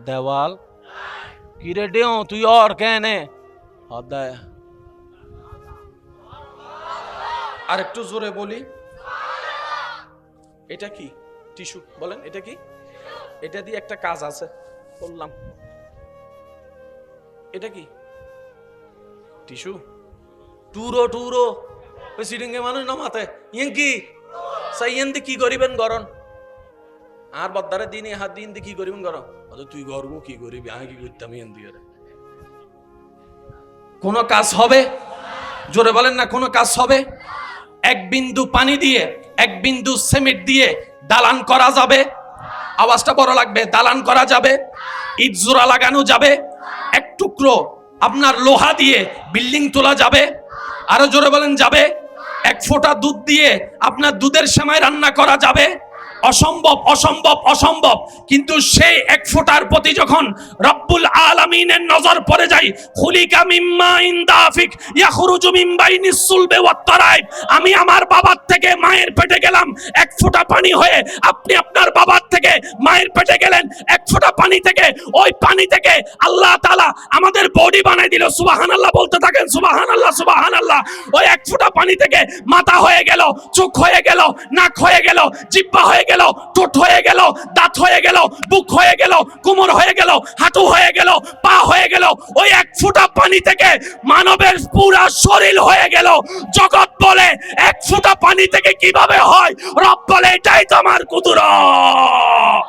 দেওয়াল কিরে ডেও তুই আর কেনে হদায়। আর একটু জোরে বলি, এটা কি? টিস্যু বলেন, এটা কি? এটা দিয়ে একটা কাজ আছে বললাম। এটা কি? টিস্যু। টুরো টুরো ওই সিডিংয়ে মানুষ নামাতে ইয়েন কি সাইয়েন দি কি করিবেন গরন আর বদ্দারে দিনে হাত দিন দি কি করিবেন গরম। অত তুই গরমু কি করিবি, আমি কি করতাম ইয়েন দিয়ে? কোন কাজ হবে? জোরে বলেন না, কোন কাজ হবে? এক বিন্দু পানি দিয়ে, এক বিন্দু সিমেন্ট দিয়ে দালান করা যাবে? আওয়াজটা বড় লাগবে। দালান করা যাবে? ইট জোড়া লাগানো যাবে? এক টুকরো আপনার লোহা দিয়ে বিল্ডিং তোলা যাবে? আরো জোরে বলেন যাবে? এক ফোঁটা দুধ দিয়ে আপনার দুধের সেমাই রান্না করা যাবে? অসম্ভব, অসম্ভব, অসম্ভব। কিন্তু সেই এক ফোঁটার প্রতি যখন রব্বুল আলামিনের নজর পড়ে যায়, খুলিকা মিম্মা ইনদাফিক ইয়াখরুজু মিন বাইনিস সুলবি ওয়াত তারাইব। আমি আমার বাবার থেকে মায়ের পেটে গেলাম এক ফোঁটা পানি হয়ে, আপনি আপনার বাবার থেকে মায়ের পেটে গেলেন এক ফোঁটা পানি থেকে। ওই পানি থেকে আল্লাহ তাআলা আমাদের বডি বানাই দিল। সুবহানাল্লাহ বলতে থাকেন, সুবহানাল্লাহ সুবহানাল্লাহ। ওই এক ফোঁটা পানি থেকে মাথা হয়ে গেল, চোখ হয়ে গেল, নাক হয়ে গেল, জিহ্বা হয়ে গেল, ঠোঁট হয়ে গেল, দাঁত হয়ে গেল, বুক হয়ে গেল, কোমর হয়ে গেল, হাঁটু হয়ে গেল, পা হয়ে গেল। ওই এক ফোঁটা পানি থেকে মানবের পুরা শরীর হয়ে গেল। জগৎ বলে এক ফোঁটা পানি থেকে কিভাবে হয়? রব বলে এটাই তো আমার কুদরত।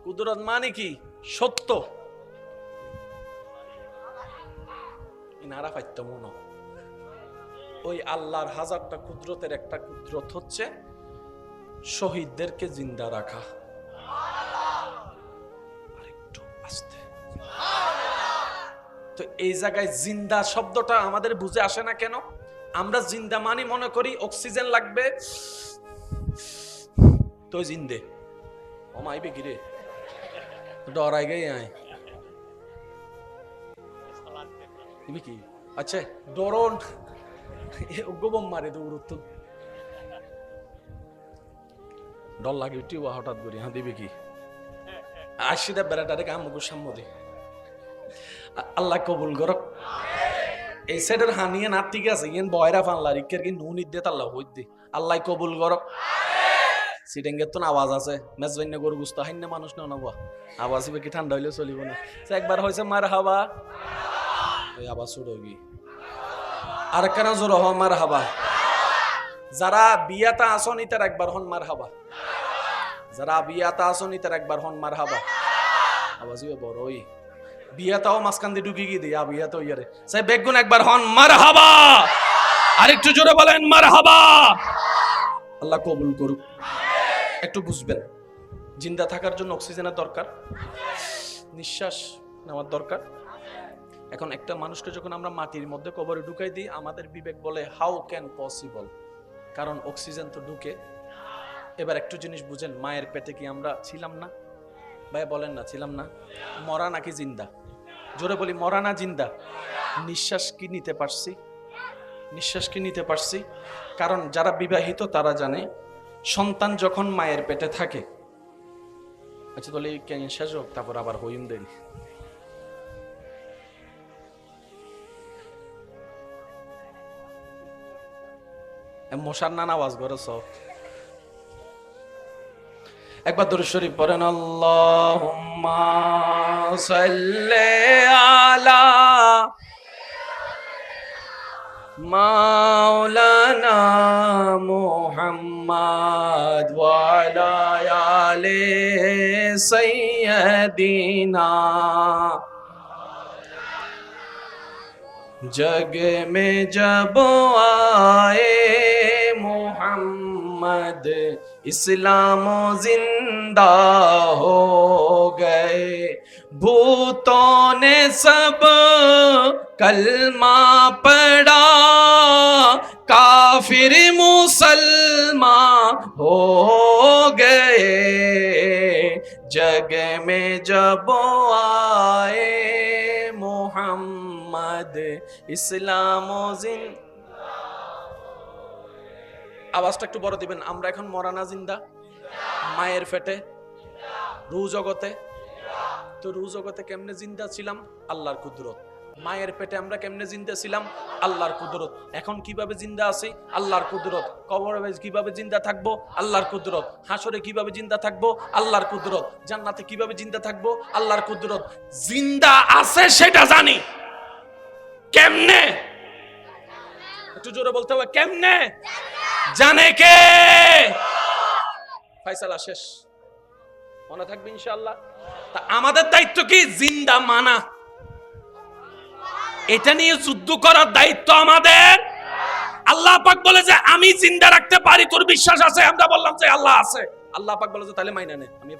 কুদরত মানে কি? সত্য। ইনারা পাইত মনো ওই আল্লাহর হাজারটা কুদরতের একটা কুদরত হচ্ছে শহীদদেরকে জিন্দা রাখা। আরেকটু আস্তে। তো এই জায়গায় জিন্দা শব্দটা আমাদের বুঝে আসে না কেন? আমরা জিন্দা মানে মনে করি অক্সিজেন লাগবে তো জিন্দে। ও মাইবে গিরে ডরাই গে আয় কি? আচ্ছা ডরন গোবম মারে দৌড়তো ডর লাগে টিউবা হঠাৎ করে। হ্যাঁ দিবে কি আশিটা বেড়াটারে কামুকুর সাম্মদি আল্লাহ কবুল করক। এই সাইডের হানিয়ে না ঠিক আছে, ইয়েন বয়রা ফানলা রিকের কি নুন ইদ্দে তাল্লাহ হইদ্দি আল্লাহ কবুল করক। সিডেঙ্গের তো আওয়াজ আছে, মেজবাইন্য গরু গুস্ত হাইন্য মানুষ না নবা আওয়াজ কি ঠান্ডা হইলে চলিব না। একবার হয়েছে মার হাবা, ওই আবার শুরু গি আর কেন জোর হ মার হাবা। যারা বিয়াটা আসনি তার একবার হন মার হাবা। যারা বিয়াতা আসনি তার একবার হন মারহাবা। আওয়াজই বড়ই বিয়াতাও মাঝখান দিয়ে ঢুকি গিয়ে দিয়া বিয়াতা ইয়ারে সাই বেগুন একবার হন মারহাবা। আরেকটু জোরে বলেন মারহাবা। আল্লাহ কবুল করুক। একটু বুঝবেন, জিন্দা থাকার জন্য অক্সিজেনের দরকার, নিঃশ্বাস নেওয়ার দরকার। এখন একটা মানুষকে যখন আমরা মাটির মধ্যে কবরে ঢুকাই দিই, আমাদের বিবেক বলে হাউ ক্যান পসিবল, কারণ অক্সিজেন তো ঢুকে। এবার একটু জিনিস বুঝেন, মায়ের পেটে কি আমরা ছিলাম না? ভাই বলেন না ছিলাম না? মরা নাকি জিন্দা? জোরে বলি, মরা না জিন্দা? নিঃশ্বাস কি নিতে পারছি? নিঃশ্বাস কি নিতে পারছি? কারণ যারা বিবাহিত তারা জানে, সন্তান যখন মায়ের পেটে থাকে, আচ্ছা তাহলে কেন শেষ হোক, তারপর আবার হইম দেন। মশার নানা আওয়াজ করে সব। একবার দরুদ শরীফ পড়েন, আল্লাহুম্মা সাল্লি আলা মাওলানা মুহাম্মদ ওয়া আলা আলি সাইয়্যিদিনা। जग में जब आए मोहम्मद इस्लाम जिंदा हो गए, भूतों ने सब कलमा पढ़ा, काफिर मुसलमान हो गए। जग में जब आए মোহাম্মদ ইসলাম জিন্দা। আওয়াজটা একটু বড় দিবেন। আমরা এখন মরানা জিন্দা? মায়ের পেটে রু জগতে। তো রু জগতে কেমনে জিন্দা ছিলাম? আল্লাহর কুদরত। মায়ের পেটে আমরা কেমনে জিন্দা ছিলাম? আল্লাহর কুদরত। এখন কিভাবে জিন্দা আছি? আল্লাহর কুদরত। কবরে কিভাবে জিন্দা থাকবো? আল্লাহর কুদরত। হাসরে কিভাবে জিন্দা থাকবো? আল্লাহর কুদরত। জান্নাতে কিভাবে জিন্দা থাকবো? আল্লাহর কুদরত। জিন্দা আছে সেটা জানি, কেমনে? একটু জোরে বলতে হবে, কেমনে? জানে কে? ফায়সালা শেষ, মনে থাকবে ইনশাআল্লাহ। তা আমাদের দায়িত্ব কি? জিন্দা মানা। এটা নিয়ে যুদ্ধ করার দায়িত্ব আমাদের। আল্লাহ পাক বলে যে আমি জিন্দা রাখতে পারি, তোর বিশ্বাস আছে? আমরা বললাম যে আল্লাহ আছে। আল্লাহ পাক বলে যে তাহলে মাইনা নে। আমি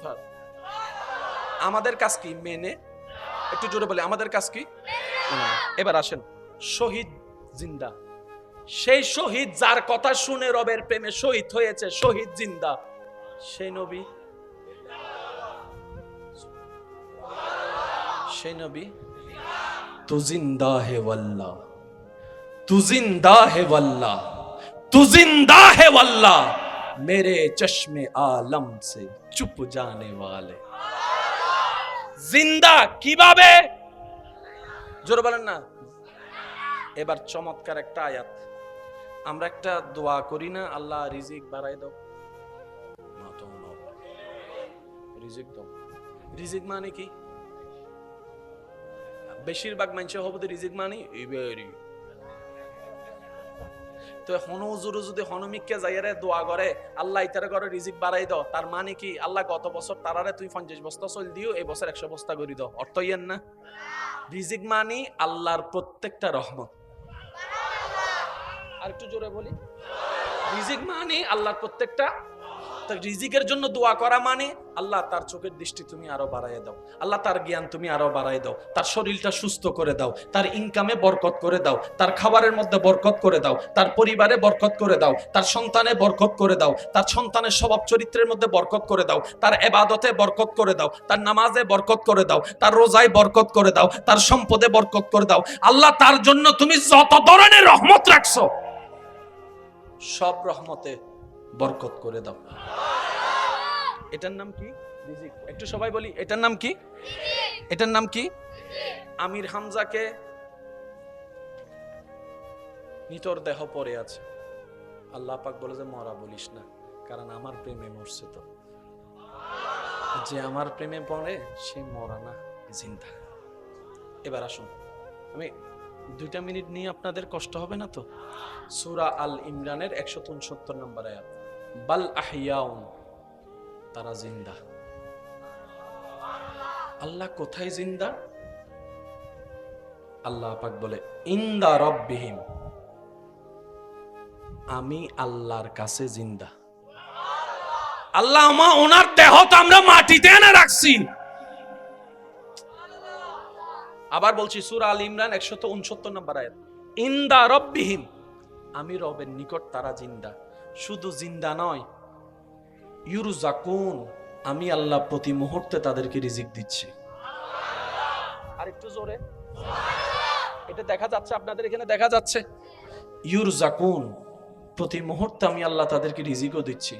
আমাদের কাজ কি? মেনে। একটু জোরে বলে, আমাদের কাজ কি? এবার আসেন, শহীদ জিন্দা। সেই শহীদ যার কথা শুনে রবের প্রেমে শহীদ হয়েছে, শহীদ জিন্দা, সেই নবী। সেই নবী तू जिंदा है वल्लाह, तू जिंदा है वल्लाह, तू जिंदा है वल्लाह, मेरे चश्मे आलम से चुप जाने वाले। জিন্দা কিভাবে? জোরে বলেন না। এবার চমৎকার একটা আয়াত। আমরা একটা দোয়া করি না, আল্লাহ রিজিক বাড়াই দাও। রিজিক দাও। রিজিক মানে কি? বেশিরভাগ মানুষ হবে রিজিক মানে ইবেরি। তো হনজুর যদি হনমিককে যাইয়ারে দোয়া করে আল্লাহ ইতারে করে রিজিক বাড়াই দাও, তার মানে কি? আল্লাহ গত বছর তারারে তুই 50 বস্তা চল দিও, এই বছর 100 বস্তা করে দাও। অর্থ ইয়েন না? রিজিক মানে আল্লাহর প্রত্যেকটা রহমত। আর একটু জোরে বলি, রিজিক মানে আল্লাহর প্রত্যেকটা। রিজিকের জন্য দোয়া করা মানে আল্লাহ তার চোখের দৃষ্টি তুমি আরো বাড়াই দাও, আল্লাহ তার জ্ঞান তুমি আরো বাড়াই দাও, তার শরীরটা সুস্থ করে দাও, তার ইনকামে বরকত করে দাও, তার খাবারের মধ্যে বরকত করে দাও, তার পরিবারে বরকত করে দাও, তার সন্তানে বরকত করে দাও, তার সন্তানের স্বভাব চরিত্রের মধ্যে বরকত করে দাও, তার ইবাদতে বরকত করে দাও, তার নামাজে বরকত করে দাও, তার রোজায় বরকত করে দাও, তার সম্পদে বরকত করে দাও। আল্লাহ তার জন্য তুমি যত ধরনের রহমত রাখছো সব রহমতে বরকত করে দাও। এটার নাম কি? রিজিক। একটু সবাই বলি, এটার নাম কি? এটার নাম কি? আমির হামজাকে নিতর দেহ পড়ে আছে, আল্লাহ পাক বলে যে মরা বলিস না, কারণ আমার প্রেমে মরছে। তো যে আমার প্রেমে পড়ে সে মরা না, জিন্দা। এবার আসুন, আমি 2 মিনিট নিয়ে আপনাদের কষ্ট হবে না তো? সূরা আল ইমরানের 169 নম্বর আয়াত, বাল আহইয়াউন তারা জিন্দা। আল্লাহ কোথায় জিন্দা? আল্লাহ পাক বলে ইনদা রাব্বিহিম, আমি আল্লাহর কাছে জিন্দা। আল্লাহ ওনার দেহ তো আমরা মাটিতে এনে রাখছি। আবার বলছি সূরা আল ইমরান 169 নম্বর আয়াত, ইনদা রাব্বিহিম, আমি রবের নিকট তারা জিন্দা। শুধু জিন্দা নয়, ইউরজাকুন, আমি আল্লাহ প্রতি মুহূর্তে তাদেরকে রিজিক দিচ্ছি। আর একটু জোরে, এটা দেখা যাচ্ছে আপনাদের এখানে দেখা যাচ্ছে? ইউরজাকুন, প্রতি মুহূর্তে আমি আল্লাহ তাদেরকে রিজিকও দিচ্ছি।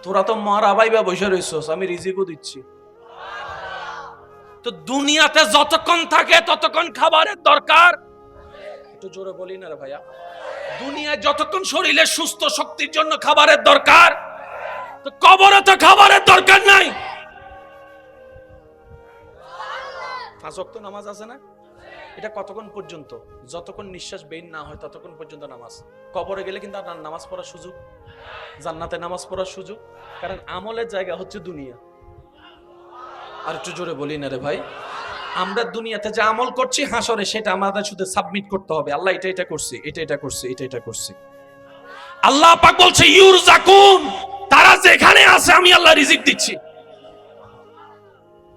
তোরা তো মারা বাইবা বসে রইছস, আমি রিজিকও দিচ্ছি। তো দুনিয়াতে যতক্ষণ থাকে ততক্ষণ খাবারের দরকার। একটু জোরে বলি না রে ভাইয়া, দুনিয়ায় যতক্ষণ শরীরে সুস্থ শক্তির জন্য খাবারের দরকার, তো কবরে তো খাবারের দরকার নাই। 5 ওয়াক্ত নামাজ আছে না, এটা কতক্ষণ পর্যন্ত? যতক্ষণ নিঃশ্বাস বের না হয় ততক্ষণ পর্যন্ত নামাজ। কবরে গেলে কিন্তু আর নামাজ পড়ার সুযোগ, জান্নাতে নামাজ পড়ার সুযোগ, কারণ আমলের জায়গা হচ্ছে দুনিয়া। আর একটু জোরে বলি না রে ভাই, আমরা দুনিয়াতে যে আমল করছি হাসরে সেটা আমাদের শুধু সাবমিট করতে হবে। আল্লাহ এটা করছি, এটা করছি, এটা করছি। আল্লাহ পাক বলছে ইউরজাকুন, তারা যেখানে আছে আমি আল্লাহ রিজিক দিচ্ছি।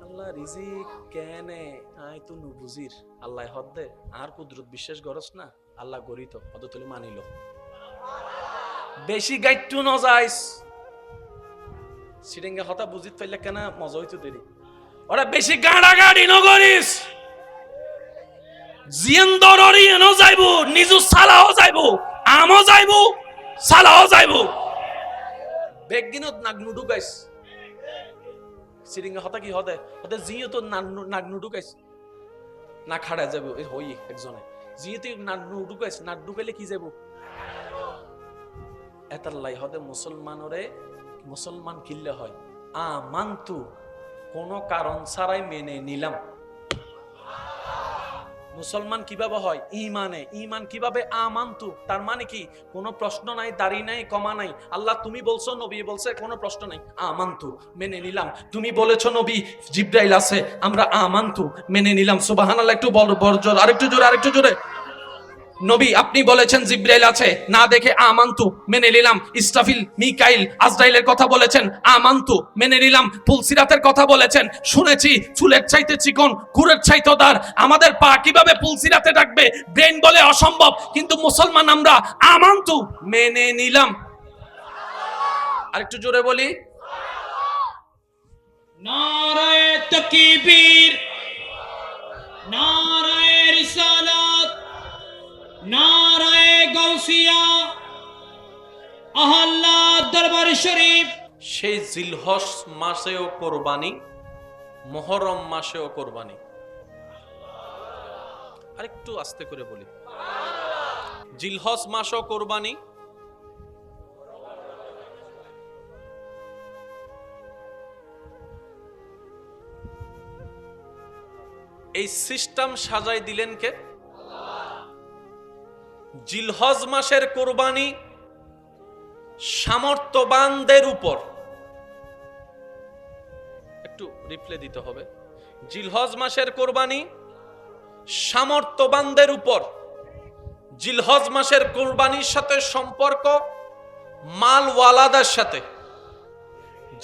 আল্লাহ রিজিক কেনে আই তো বুঝির আল্লাহ হদ্দে আর কুদরত বিশ্বাস করস না, আল্লাহ গরিত হদতলি মানিল। বেশি গাইটু ন যাইস সিরিঙ্গা হতা বুঝিত পাইলে কেন মজা হইতো দেরি। ওরা বেশি গাড়া গাড়ি ন করিস, জিয়েন্দররি এন যাইবো, নিজু সালাও যাইবো, আমও যাইবো, সালাও যাইবো। বেগদিনত নাগনু ঢুকাইস সিরিঙ্গা হতা কি হদে হতে জিও তো নাগনু ঢুকাইস না খাড়া যাবো হই একজনে জিও তুই নাগনু ঢুকাইস, নাক ঢুকাইলে কি যাবো? এতাল্লাই হদে মুসলমান কিল্লে হয় আমান্তু, কোন কারণ ছাড়াই মেনে নিলাম। মুসলমান কিভাবে হয়? ইমান কিভাবে? আমান্তু, তার মানে কি? কোনো প্রশ্ন নাই, দাড়ি নাই, কমা নাই। আল্লাহ তুমি বলছো, নবী বলছে, কোনো প্রশ্ন নাই, আমান্তু, মেনে নিলাম। তুমি বলেছো নবী জিবরাইল আছে, আমরা আমান্তু, মেনে নিলাম। সুবহানাল্লাহ, একটু বড় জোর, আরেকটু জোরে। নবী আপনি বলেছেন জিবরাইল আছে, না দেখে আমান্তু, মেনে নিলাম। ইসরাফিল, মিকাইল, আজরাইলের কথা বলেছেন, আমান্তু, মেনে নিলাম। পুলসিরাতের কথা বলেছেন, শুনেছি চুলের চাইতে চিকন, কুরের চাইতে দার। আমাদের পা কিভাবে পুলসিরাতে ডাকবে? ব্রেন বলে অসম্ভব, কিন্তু মুসলমান আমরা আমান্তু, মেনে নিলাম। আরেকটু জোরে বলি, নারায়ে তাকবীর, নারায়ে রিসালাত, নারায়ে গাউসিয়া, আল্লাহ দরবার শরীফ। সেই জিলহজ মাসেও কোরবানি, মুহররম মাসেও কোরবানি। আরেকটু আস্তে করে বলি, জিলহজ মাসেও কোরবানি, এই সিস্টেম সাজাই দিলেন কে? জিলহজ মাসের কোরবানি সামর্থ্যবানদের উপর, একটু রিপ্লে দিতে হবে। জিলহজ মাসের কোরবানি সামর্থ্যবানদের উপর। জিলহজ মাসের কোরবানির সাথে সম্পর্ক মালওয়ালাদের সাথে।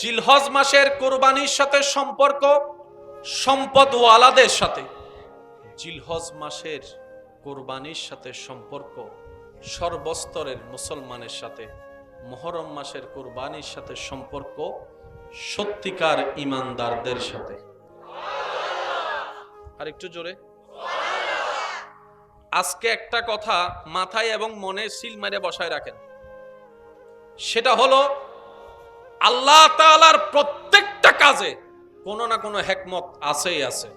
জিলহজ মাসের কোরবানির সাথে সম্পর্ক সম্পদওয়ালাদের সাথে। জিলহজ মাসের কোরবানির সাথে সম্পর্ক সর্বস্তরের মুসলমানের সাথে। মুহররম মাসের কোরবানির সাথে সম্পর্ক সত্যিকার ইমানদারদের সাথে। আর একটু জোরে। আজকে একটা কথা মাথায় এবং মনে সিল মেরে বসায় রাখেন, সেটা হলো আল্লাহ তাআলার প্রত্যেকটা কাজে কোনো না কোনো হিকমত আছেই আছে।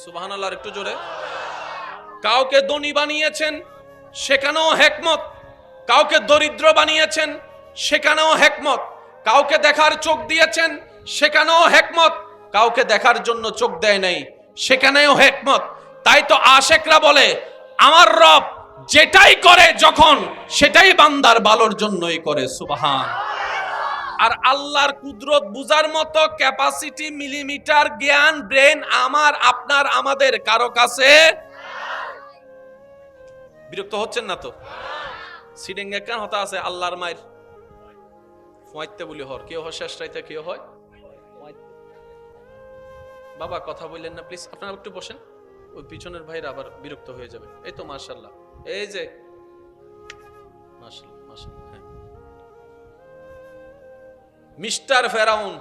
সুবহানাল্লাহ, একটু জোরে। কাউকে ধনী বানিয়েছেন, সেখানেও হিকমত। কাউকে দরিদ্র বানিয়েছেন, সেখানেও হিকমত। কাউকে দেখার চোখ দিয়েছেন, সেখানেও হিকমত। কাউকে দেখার জন্য চোখ দেয় নাই, সেখানেও হিকমত। তাই তো আশিকরা বলে আমার রব যেটাই করে যখন, সেটাই বান্দার ভালোর জন্যই করে। সুবহান। আর আল্লাহর কুদরত বুঝার মতো ক্যাপাসিটি, মিলিমিটার জ্ঞান, ব্রেন আমার, আপনার, আমাদের কারো কাছে। বিরক্ত হচ্ছেন না তো? সিডেঙ্গে কেন হতা আছে আল্লাহর মায়ের ফোয়াইতে বলি হর কেউ হয় শেষ রাইতে, কেউ হয় বাবা। কথা বললেন না প্লিজ, আপনারা একটু বসেন, ওই পিছনের ভাইরা আবার বিরক্ত হয়ে যাবে। এই তো মাশাআল্লাহ, এই যে মাশাআল্লাহ মাশাআল্লাহ। হ্যাঁ, মিস্টার ফেরাউন,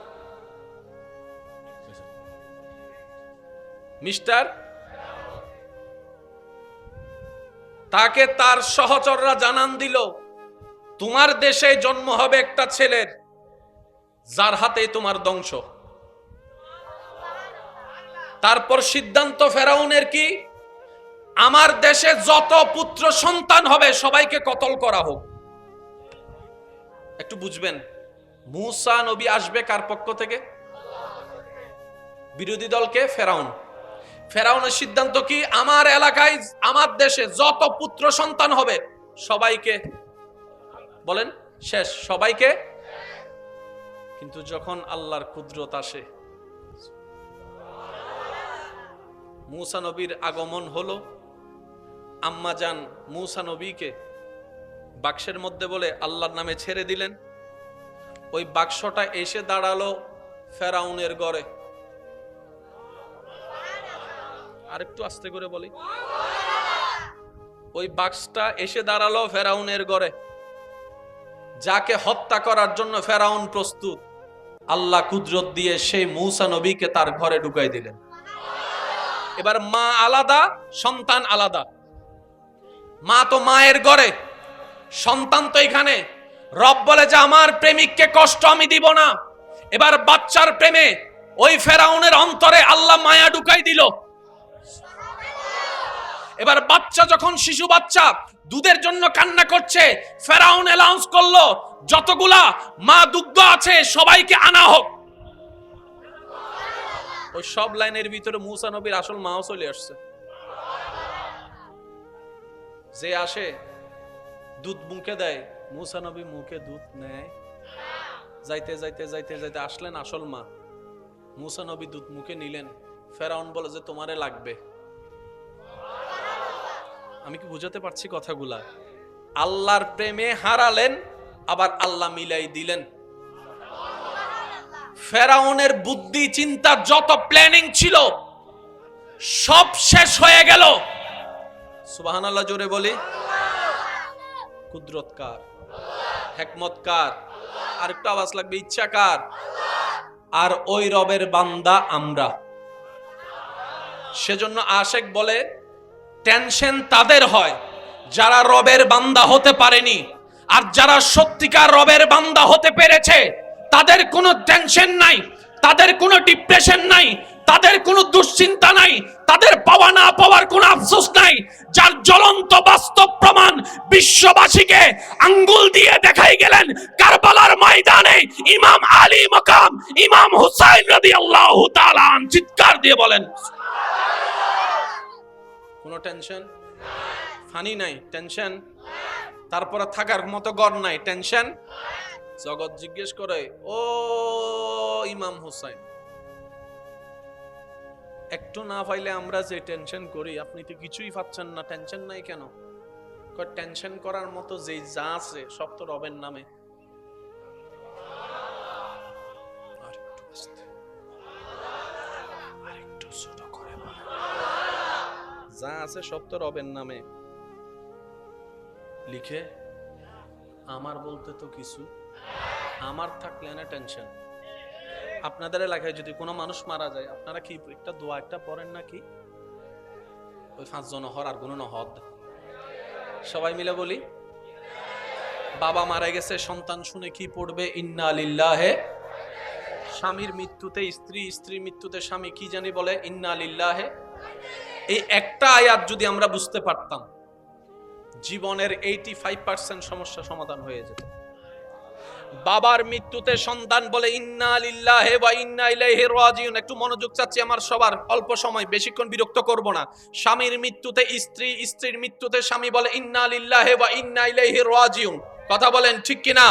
মিস্টার, তাকে তার সহচররা জানান দিল তোমার দেশে জন্ম হবে একটা ছেলের যার হাতে তোমার ধ্বংস। তারপর সিদ্ধান্ত ফেরাউনের কি, আমার দেশে যত পুত্র সন্তান হবে সবাইকে কতল করা হোক। একটু বুঝবেন, মূসা নবী আসবে কার পক্ষ থেকে? বিরোধী দলকে, ফেরাউন। ফেরাউনের সিদ্ধান্ত কি, আমার এলাকায় আমার দেশে যত পুত্র সন্তান হবে সবাইকে বলেন শেষ, সবাইকে। কিন্তু যখন আল্লাহর কুদরত আসে, মূসা নবীর আগমন হলো, আম্মা জান মূসা নবীকে বাক্সের মধ্যে বলে আল্লাহর নামে ছেড়ে দিলেন। ওই বাক্সটা এসে দাঁড়ালো ফেরাউনের ঘরে। আরেকটু আস্তে করে বলি, ওই বাক্সটা এসে দাঁড়ালো ফেরাউনের ঘরে। যাকে হত্যা করার জন্য ফেরাউন প্রস্তুত, আল্লাহ কুদরত দিয়ে সেই মূসা নবীকে তার ঘরে ঢুকাই দিলেন। এবার মা আলাদা, সন্তান আলাদা। মা তো মায়ের ঘরে, সন্তান তো এখানে। রব বলে যে আমার প্রেমিককে কষ্ট আমি দিব না। এবার বাচ্চার প্রেমে ওই ফেরাউনের অন্তরে আল্লাহ মায়া ঢুকাই দিল। এবার বাচ্চা যখন, শিশু বাচ্চা দুধের জন্য কান্না করছে, ফেরাউন অ্যানাউন্স করলো যতগুলা মা দুগ্ধ আছে সবাইকে আনা হোক। ওই সব লাইনের ভিতরে মূসা নবীর আসল মাও চলে আসছে। যে আসে দুধ মুখে দেয়, মূসা নবী মুখে দুধ নেয়। যাইতে যাইতে যাইতে যাইতে আসলেন আসল মা। মূসা নবী দুধ মুখে নিলেন। ফেরাউন বলে যে তোমারে লাগবে। আমি কি বুঝাতে পারছি কথাগুলা? আল্লাহর প্রেমে হারালেন, আবার আল্লাহ মিলাই দিলেন। ফেরাউনের বুদ্ধি চিন্তা যত প্ল্যানিং ছিল সব শেষ হয়ে গেল। সুবহানাল্লাহ জোরে বলি। কুদরত কার? হিকমত কার? আর একটু আওয়াজ লাগবে, ইচ্ছা কার? আর ওই রবের বান্দা আমরা। সেজন্য আশেক বলে টেনশন তাদের হয় যারা রবের বান্দা হতে পারেনি, আর যারা সত্যিকার রবের বান্দা হতে পেরেছে তাদের কোনো টেনশন নাই, তাদের কোনো ডিপ্রেশন নাই, তাদের কোনো দুশ্চিন্তা নাই, তাদের পাওয়া না পাওয়ার কোনো আফসোস নাই। যার জ্বলন্ত বাস্তব প্রমাণ বিশ্ববাসীকে আঙ্গুল দিয়ে দেখাই গেলেন কারবালার ময়দানে ইমাম আলী মাকাম ইমাম হুসাইন রাদিয়াল্লাহু তাআলা। চিৎকার দিয়ে বলেন কোনো টেনশন ফানি নাই, টেনশন। তারপরে থাকার মতো ঘর নাই, টেনশন। জগৎ জিজ্ঞেস করে, ও ইমাম হুসাইন, একটু না পাইলে আমরা যে টেনশন করি, আপনি তো কিছুই পাচ্ছেন না, টেনশন নাই কেন? টেনশন করার মতো যে যা আছে সব তো রবের নামে। যা আছে সব তো রবের নামে লিখে। আমার বলতে তো কিছু, আমার থাকলে না টেনশন। আপনাদের এলাকায় যদি কোনো মানুষ মারা যায়, আপনারা কি একটা দোয়া একটা পড়েন নাকি? ওই 5 জন হর আর গুণ নহদ সবাই মিলে বলি, বাবা মারা গেছে, সন্তান শুনে কি পড়বে? ইন্না লিল্লাহি। স্বামীর মৃত্যুতে স্ত্রী, স্ত্রীর মৃত্যুতে স্বামী কি জানি বলে? ইন্না লিল্লাহি। এই একটা আয়াত যদি আমরা বুঝতে পারতাম, জীবনের 85% সমস্যা সমাধান হয়ে যেত। বাবার মৃত্যুতে সন্তান বলে ইন্না লিল্লাহি ওয়া ইন্না ইলাইহি রাজিউন। একটু মনোযোগ চাচ্ছি আমার সবার, অল্প সময়, বেশিক্ষণ বিরক্ত করব না। স্বামীর মৃত্যুতে স্ত্রী, স্ত্রীর মৃত্যুতে স্বামী বলে ইন্না লিল্লাহি ওয়া ইন্না ইলাইহি রাজিউন। কথা বলেন ঠিক কিনা?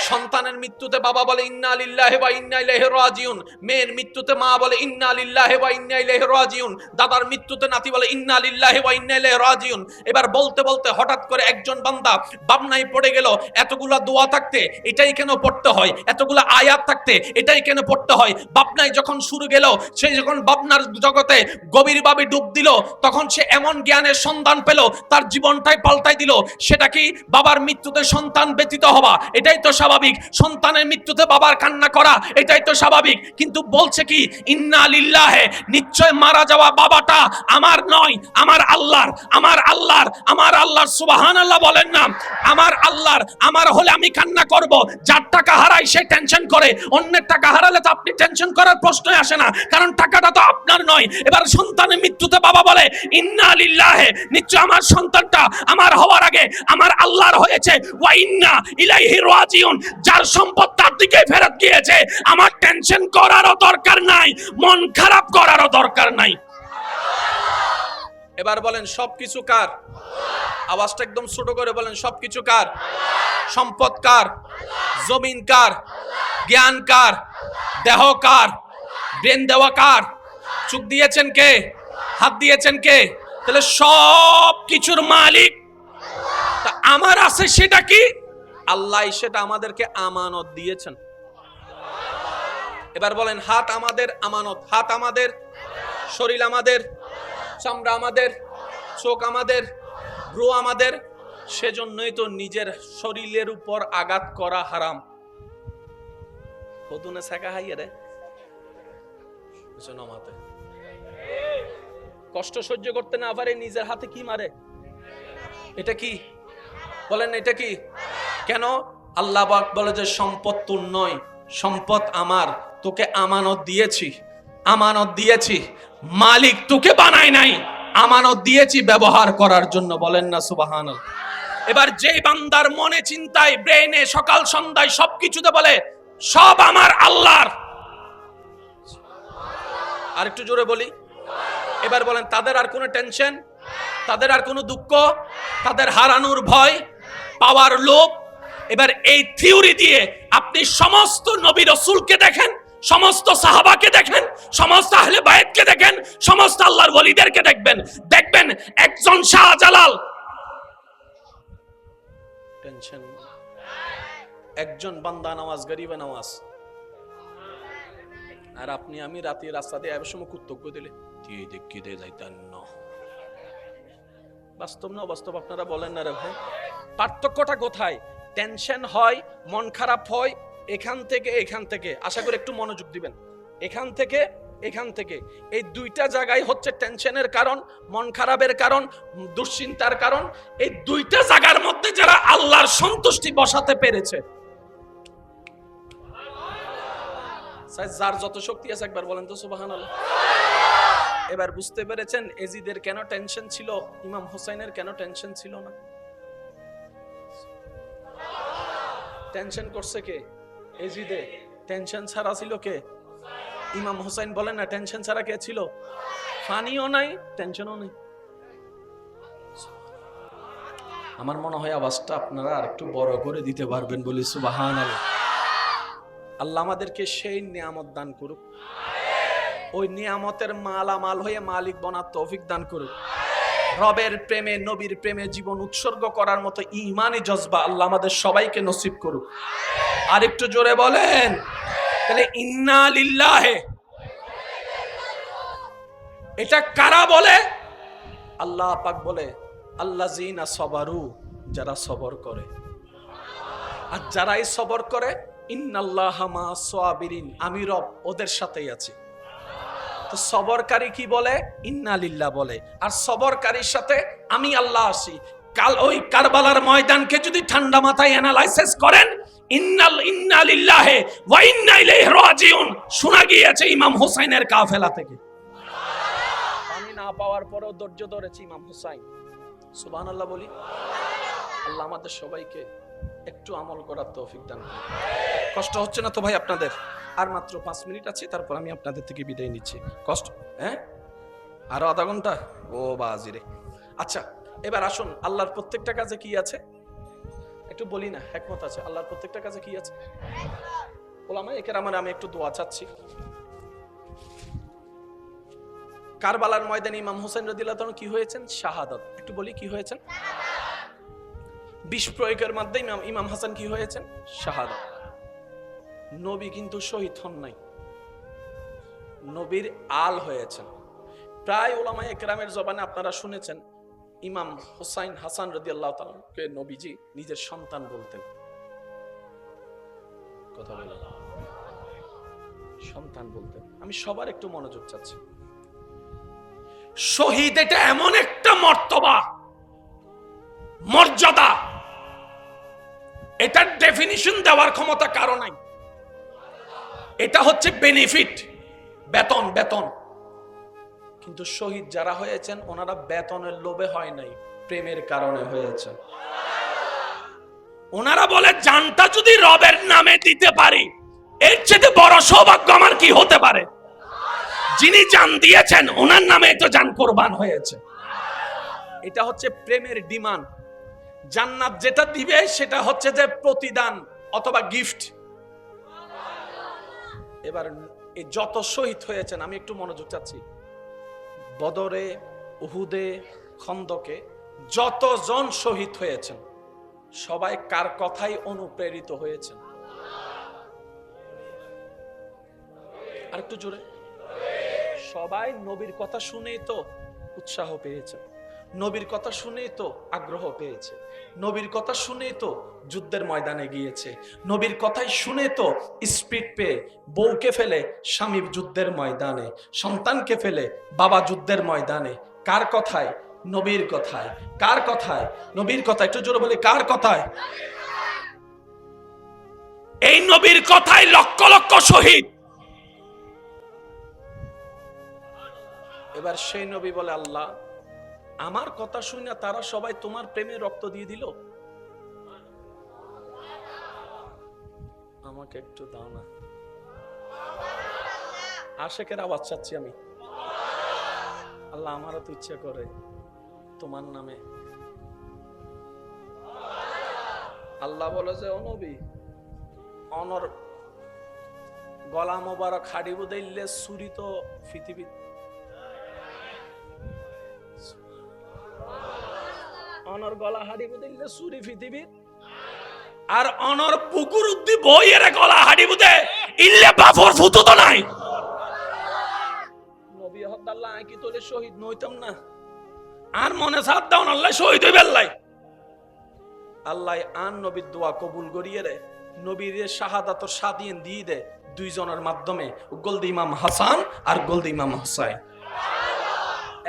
সন্তানের মৃত্যুতে বাবা বলে ইন্না লিল্লাহি ওয়া ইন্না ইলাইহি রাজিউন, মেয়ের মৃত্যুতে মা বলে ইন্না লিল্লাহি ওয়া ইন্না ইলাইহি রাজিউন, দাদার মৃত্যুতে নাতি বলে ইন্না লিল্লাহি ওয়া ইন্না ইলাইহি রাজিউন। এবার বলতে বলতে হঠাৎ করে একজন বান্দা ভাবনায় পড়ে গেল, এতগুলা দোয়া থাকতে এটাই কেন পড়তে হয়, এতগুলা আয়াত থাকতে এটাই কেন পড়তে হয়। ভাবনায় যখন শুরু গেল, সে যখন ভাবনার জগতে গভীরভাবে ডুব দিল, তখন সে এমন জ্ঞানের সন্ধান পেল, তার জীবনটাই পাল্টাই দিল। সেটা কি? বাবার মৃত্যুতে সন্তান ব্যতীত হওয়া, এটাই তো স্বাভাবিক। সন্তানের মৃত্যুতে বাবার কান্না করা, এটাই তো স্বাভাবিক। কিন্তু বলছে কি ইন্না লিল্লাহি, নিশ্চয় মারা যাওয়া বাবাটা আমার নয়, আমার আল্লাহর। আমার আল্লাহর, আমার আল্লাহর। সুবহানাল্লাহ বলেন না? আমার আল্লাহর। আমার হলে আমি কান্না করব। যার টাকা হারাই সে টেনশন করে, অন্যের টাকা হারালে তো আপনি টেনশন করার প্রশ্নই আসে না, কারণ টাকাটা তো আপনার নয়। এবার সন্তানের মৃত্যুতে বাবা বলে ইন্না লিল্লাহি, নিশ্চয় আমার সন্তানটা আমার হওয়ার আগে আমার আল্লাহর হয়েছে, ওয়া ইন্না ইলাইহি রাজিউন, যার সম্পদ তার দিকে ফেরত গিয়েছে। আমার টেনশন করারও দরকার নাই, মন খারাপ করারও দরকার নাই। এবার বলেন সবকিছু কার? আওয়াজটা একদম ছোট করে বলেন, সবকিছু কার? সম্পদ কার? জমিন কার? জ্ঞান কার? দেহ কার? ব্রেন দেওয়া কার? চোখ দিয়েছেন কে? হাত দিয়েছেন কে? তাহলে সব কিছুর মালিক তা আমার আছে, সেটা কি? আল্লাহ সেটা আমাদেরকে আমানত দিয়েছেন। এবার বলেন হাত আমাদের আমানত, হাত আমাদের, শরীর আমাদের, চামড়া আমাদের, চোখ আমাদের, ভ্রু আমাদের। সেজন্যই তো নিজের শরীরের উপর আঘাত করা হারাম। কদুনে ছাকা হাইয়ে রে নমাতে কষ্ট সহ্য করতে না পারে নিজের হাতে কি মারে? এটা কি? বলেন এটা কি? কেন? আল্লাহ পাক বলে যে সম্পদ তোর নয়, সম্পদ আমার, তোকে আমানত দিয়েছি, আমানত দিয়েছি। মালিক তোকে বানায় নাই, আমানত দিয়েছি ব্যবহার করার জন্য। বলেন না সুবহানাল্লাহ? এবার যেই বান্দার মনে, চিন্তায়, ব্রেনে সকাল সন্ধ্যায় সবকিছুতে বলে সব আমার আল্লাহর, আর একটু জোরে বলি। এবার বলেন তাদের আর কোনো টেনশন, তাদের আর কোনো দুঃখ, তাদের হারানোর ভয়, পাওয়ার লোভ। এবার এই থিওরি দিয়ে আপনি সমস্ত নবী রাসূলকে দেখেন, সমস্ত সাহাবাকে দেখেন, সমস্ত আহলে বায়তকে দেখেন, সমস্ত আল্লাহর ওলিদেরকে দেখবেন, দেখবেন একজন শাহজালাল টেনশন, একজন বান্দা নামাজ, গরিবে নামাজ। আর আপনি আমি রাতে রাস্তা দিয়ে এবার সময় কর্তব্য দিলে দিয়ে দেখি দিয়ে যাইতেন না। বাস্তব না বাস্তব আপনারা বলেন না রে ভাই? পার্থক্যটা কোথায়? টেনশন হয়, মন খারাপ হয় এখান থেকে, এখান থেকে। আশা করি একটু মনোযোগ দিবেন। এখান থেকে, এখান থেকে, এই দুইটা জায়গায় হচ্ছে টেনশনের কারণ, মন খারাপের কারণ, দুশ্চিন্তার কারণ। এই দুইটা জায়গার মধ্যে যারা আল্লাহর সন্তুষ্টি বসাতে পেরেছে, যার যত শক্তি আছে একবার বলেন তো সুবহানাল্লাহ। এবার বুঝতে পেরেছেন এজিদের কেন টেনশন ছিল, ইমাম হুসাইনের কেন টেনশন ছিল না? টেনশন করছে কে? এজিদে। টেনশন ছাড়া ছিল কে? ইমাম হুসাইন। বলেন না টেনশন ছাড়া কে ছিল? ফানিও নাই, টেনশনও নেই। আমার মনে হয় আওয়াজটা আপনারা আর একটু বড় করে দিতে পারবেন বলি সুবহানাল্লাহ। আল্লাহ আমাদেরকে সেই নিয়ামত দান করুক, ওই নিয়ামতের মালামাল হয়ে মালিক বনার তৌফিক দান করুক। রবের প্রেমে, নবীর প্রেমে জীবন উৎসর্গ করার মতো ঈমানি জজবা আল্লাহ আমাদের সবাইকে নসিব করুক। আর একটু জোরে বলেন তাহলে ইন্না লিল্লাহি। এটা কারা বলে? আল্লাহ পাক বলে আল্লাযিনা সবারু, যারা সবর করে। আর যারাই সবর করে ইন্নাল্লাহা মা'আস সাবিরিন, আমি রব ওদের সাথেই আছি। তো সবরকারী কি বলে? ইন্না লিল্লাহ বলে। আর সবরকারীর সাথে আমি আল্লাহ আছি। কাল ওই কারবালার ময়দানকে যদি ঠান্ডা মাথায় অ্যানালাইসিস করেন, ইন্না লিল্লাহি ওয়া ইন্না ইলাইহি রাজিউন শোনা গিয়েছে ইমাম হুসাইনের কাফেলা থেকে। পানি না পাওয়ার পরেও ধৈর্য ধরেছে ইমাম হুসাইন। সুবহানাল্লাহ বলি। আল্লাহ আমাদের সবাইকে একটু আমল করার তৌফিক দান করুন। কষ্ট হচ্ছে না তো ভাই আপনাদের? আর মাত্র 5 মিনিট আছে, তারপর আমি আপনাদের থেকে বিদায় নিচ্ছি। কষ্ট? হ্যাঁ, আরো আধা ঘন্টা? ও বাজিরে। আচ্ছা, এবার আসুন আল্লাহর প্রত্যেকটা কাজে কি আছে একটু একটু বলি না, হিকমত আছে আল্লাহর প্রত্যেকটা কাজে। কি আছে? ওলামায়ে কেরামের আমি একটু দোয়া চাচ্ছি। কারবালার ময়দানে ইমাম হোসেন রাদিয়াল্লাহু তাআলা কি হয়েছেন? শাহাদাত। একটু বলি কি হয়েছেন? বিষ প্রয়োগের মাধ্যমে ইমাম হাসান কি হয়েছেন? শাহাদাত। নবী কিন্তু শহীদ হন নাই, নবীর আল হয়েছেন। প্রায় ওলামায়ে কেরামের জবানে আপনারা শুনেছেন ইমাম হুসাইন হাসান রাদিয়াল্লাহু তাআলাকে নবীজি নিজের সন্তান বলতেন। কথা বলেন, সন্তান বলতেন। আমি সবার একটু মনোযোগ চাচ্ছি। শহীদ এটা এমন একটা মর্তবা, মর্যাদা, এটার ডেফিনিশন দেওয়ার ক্ষমতা কারো নাই। এটা হচ্ছে বেনিফিট, বেতন বেতন। কিন্তু শহীদ যারা হয়েছেন ওনারা বেতনের লোভে হয় নাই, প্রেমের কারণে হয়েছেন। ওনারা বলে জানটা যদি রবের নামে দিতে পারি এর চেয়ে বড় সৌভাগ্য আমার কি হতে পারে। যিনি জান দিয়েছেন ওনার নামে তো জান কোরবান হয়েছে। এটা হচ্ছে প্রেমের ডিমান্ড। জান্নাত যেটা দিবে সেটা হচ্ছে যে প্রতিদান অথবা গিফট। এবার এই যত শহীদ হয়েছেন আমি একটু মনোযোগ চাচ্ছি। বদরে, উহুদে, খন্দকে যতজন শহীদ হয়েছেন সবাই কার কথাই অনুপ্রেরিত হয়েছেন? আর একটু জোরে। সবাই নবীর কথা শুনেই তো উৎসাহ পেয়েছে, নবীর কথা শুনেই তো আগ্রহ পেয়েছে, নবীর কথা শুনেই তো যুদ্ধের ময়দানে গিয়েছে, নবীর কথাই শুনে তো স্পিড পেয়ে বউকে ফেলে স্বামী যুদ্ধের ময়দানে, সন্তানকে ফেলে বাবা যুদ্ধের ময়দানে। কার কথায়? নবীর কথায়। কার কথায়? নবীর কথায়। একটু জোরে বলি, কার কথায়? এই নবীর কথায় লক্ষ লক্ষ শহীদ। এবার সেই নবী বলে, আল্লাহ আমার কথা শুনে তারা সবাই তোমার প্রেমে রক্ত দিয়ে দিল, আমাকে একটু দাও না। আশেকের আওয়াজ চাচ্ছি আমি। আল্লাহ আমারও তো ইচ্ছা করে তোমার নামে। আল্লাহ বলে যে, ও নবী, অনর গলা মোবারক হাড়ি বুদাইলে চুরি তো পৃথিবী, অনর গলা হাড়ি বুদাইলে চুরি পৃথিবীর, আর অনর পুকুর উদ্দি বইয়ের গলা হাড়ি বুদে ইল্লে বাফর ফুতো তো নাই। নবী হদ্দাল্লাহ আকি তোলে শহীদ নইতাম না, আর মনে সাথ দাও আল্লাহ শহীদ হই বেল্লাই। আল্লাহ আন নবীর দোয়া কবুল করিয়ে রে নবীর শাহাদাতর স্বাধীন দিয়ে দে দুইজনের মাধ্যমে, গোলদি ইমাম হাসান আর গোলদি ইমাম হুসাইন।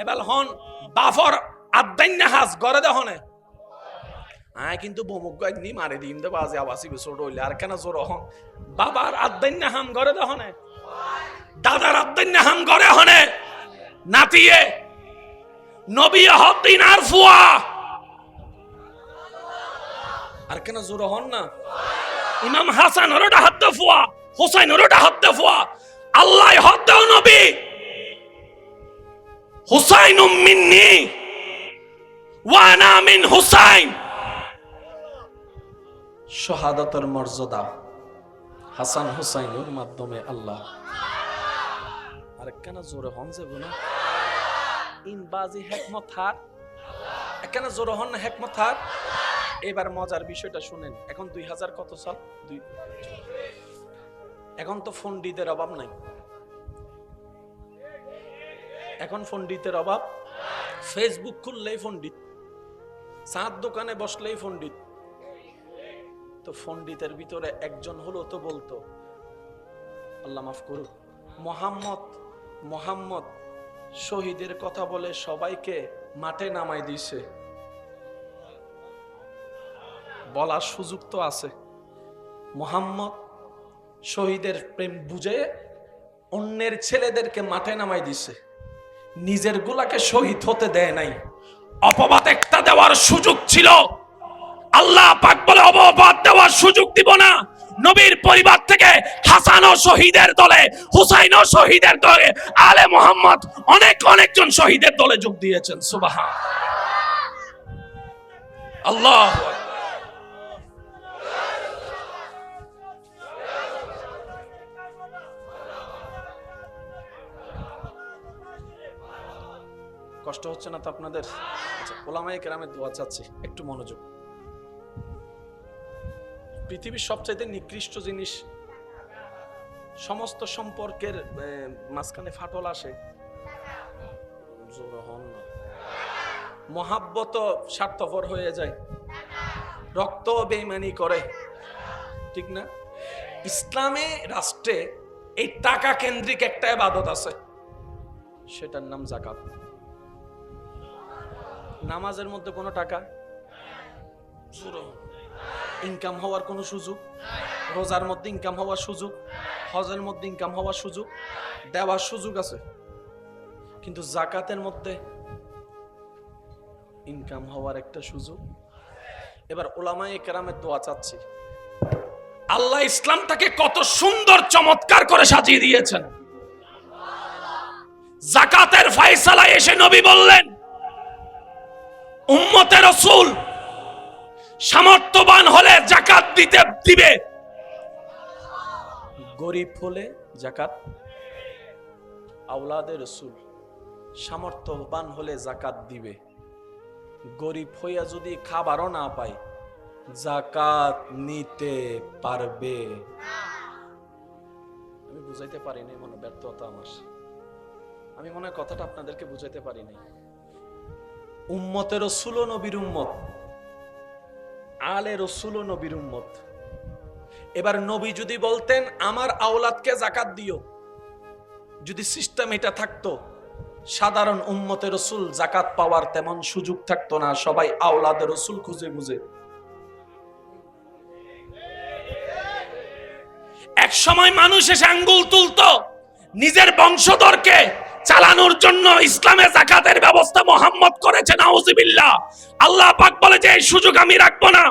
এবার হন বাফর আদাইন্না হাস গরে দেখনে আয় কিন্তু বমুক নি মারে দিম দে বাজে আবাসি বিসোড হইলে আর কেন জোর হন। বাবার আদাইন্না হাম গরে দেখনে, দাদার আদাইন্না হাম গরে হনে, নাতিয়ে নবী হদ্দিন আর ফুয়া আর কেন জোর হন না। ইমাম হাসান ওরটা হাত ফুয়া, হুসাইন ওরটা হাত ফুয়া। আল্লাহ হদ নবী হুসাইনুম মিন্নি ওয়া আনা মিন হুসাইন। শাহাদাতের মর্যাদা হাসান হুসাইনের মাধ্যমে আল্লাহ। আর কেন জোরে হন যে গুনা ইন বাজি হিকমত হার, কেন জোরে হন না হিকমত হার। এবার মজার বিষয়টা শুনেন। এখন 2000 কত সাল? এখন তো পণ্ডিতের অভাব নাই, এখন পণ্ডিতের অভাব। ফেসবুক খুললেই পণ্ডিত, চাঁদ দোকানে বসলেই পণ্ডিত। তো পণ্ডিতের ভিতরে একজন হলো তো বলতো, আল্লাহ মাফ করুক, মোহাম্মদ শহীদের কথা বলে সবাইকে মাঠে নামাই দিছে। বলার সুযোগ তো আছে। মোহাম্মদ শহীদের প্রেম বুঝে অন্যের ছেলেদেরকে মাঠে নামাই দিছে, নিজের গুলাকে শহীদ হতে দেয় নাই। অপবাদ একটা দেওয়ার সুযোগ ছিল, আল্লাহ পাক বলে অপবাদ দেওয়ার সুযোগ দিব না। নবীর পরিবার থেকে হাসান ও শহীদের দলে, হুসাইন ও শহীদের দলে, আলে মোহাম্মদ অনেকজন শহীদের দলে যোগ দিয়েছেন। সুবহান আল্লাহ। কষ্ট হচ্ছে না তো আপনাদের? আচ্ছা, ওলামায়ে কেরামের দোয়া চাচ্ছি, একটু মনোযোগ। পৃথিবীর সবচাইতে নিকৃষ্ট জিনিস, সমস্ত সম্পর্কের মাঝখানে ফাটল আসে, মহাব্বত স্বার্থপর হয়ে যায়, রক্ত বেঈমানি করে, ঠিক না? ইসলামে রাষ্ট্রে এই টাকা কেন্দ্রিক একটা ইবাদত আছে, সেটার নাম যাকাত। নামাজের মধ্যে কোনো টাকা ইনকাম হওয়ার কোনো সুযোগ, রোজার মধ্যে ইনকাম হওয়ার সুযোগ, হজের মধ্যে ইনকাম হওয়ার সুযোগ, দেওয়ার সুযোগ আছে, কিন্তু যাকাতের মধ্যে ইনকাম হওয়ার একটা সুযোগ। এবার উলামায়ে কেরামের দোয়া চাচ্ছি, আল্লাহ ইসলামটাকে কত সুন্দর চমৎকার করে সাজিয়ে দিয়েছেন। যাকাতের ফয়সালা এসে নবী বললেন, উম্মতে রাসূল সামর্থ্যবান হলে যাকাত দিবে, গরিব হলে যাকাত। আওলাদে রাসূল সামর্থ্যবান হলে যাকাত দিবে, গরিব হইয়া যদি খাবারও না পায় যাকাত নিতে পারবে। আমি বুঝাইতে পারিনি, মনে ব্যর্থতা আমার। আমি মনে হয় কথাটা আপনাদেরকে বুঝাইতে পারিনি। উম্মতে রাসূল ও নবীর উম্মত, আলে রাসূল ও নবীর উম্মত। এবার নবী যদি বলতেন আমার আওলাদকে যাকাত দিও, যদি সিস্টেম এটা থাকতো, সাধারণ উম্মতে রাসূল যাকাত পাওয়ার তেমন সুযোগ থাকতো না, সবাই আওলাদে রাসূল খুঁজে খুঁজে। এক সময় মানুষ এসে আঙ্গুল তুলতো নিজের বংশধরকে চালানোর জন্য। ইসলামে যাকাতের ব্যবস্থা মুহাম্মদ করেছেন, নাউযুবিল্লাহ। আল্লাহ পাক বলে যে এই সুযোগ আমি রাখবো না।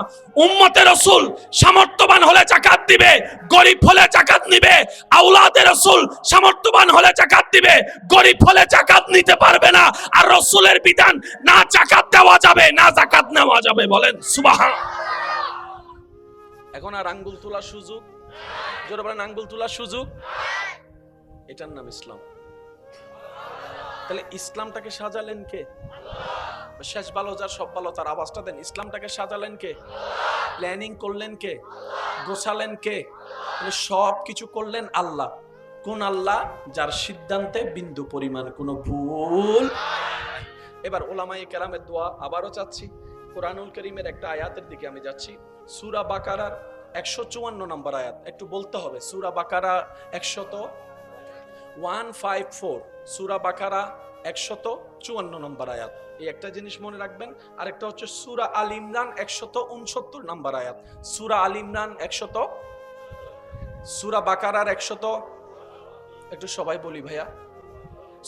উম্মতে রাসূল সামর্থ্যবান হলে যাকাত দিবে, গরিব হলে যাকাত নিবে। আওলাদে রাসূল সামর্থ্যবান হলে যাকাত দিবে, গরিব হলে যাকাত নিতে পারবে না। আর রাসূলের বিধান, না যাকাত দেওয়া যাবে না যাকাত নেওয়া যাবে। বলেন সুবহান। এখন আর আঙ্গুল তোলার সুযোগ, জোরে বলেন আঙ্গুল তোলার সুযোগ, এটার নাম ইসলাম। তাহলে ইসলামটাকে সাজালেন কে? শেষ ভালো যার সব ভালো তার আওয়াজটা দেন। ইসলামটাকে সাজালেন কে? প্ল্যানিং করলেন কে? গোছালেন কে? সব কিছু করলেন আল্লাহ। কোন আল্লাহ? যার সিদ্ধান্তে বিন্দু পরিমাণ কোনো ভুল। এবার উলামায়ে কেরামের দোয়া আবারও চাচ্ছি। কোরআনুল কারীমের একটা আয়াতের দিকে আমি যাচ্ছি, সূরা বাকারার 154 নম্বর আয়াত। একটু বলতে হবে, সূরা বাকারা 154, সূরা বাকারা 154 নম্বর আয়াত। এই একটা জিনিস মনে রাখবেন। আরেকটা হচ্ছে সূরা আল ইমরান 169 নম্বর আয়াত। সূরা আল ইমরান 100, সূরা বাকারার 100, একটু সবাই বলি ভাইয়া,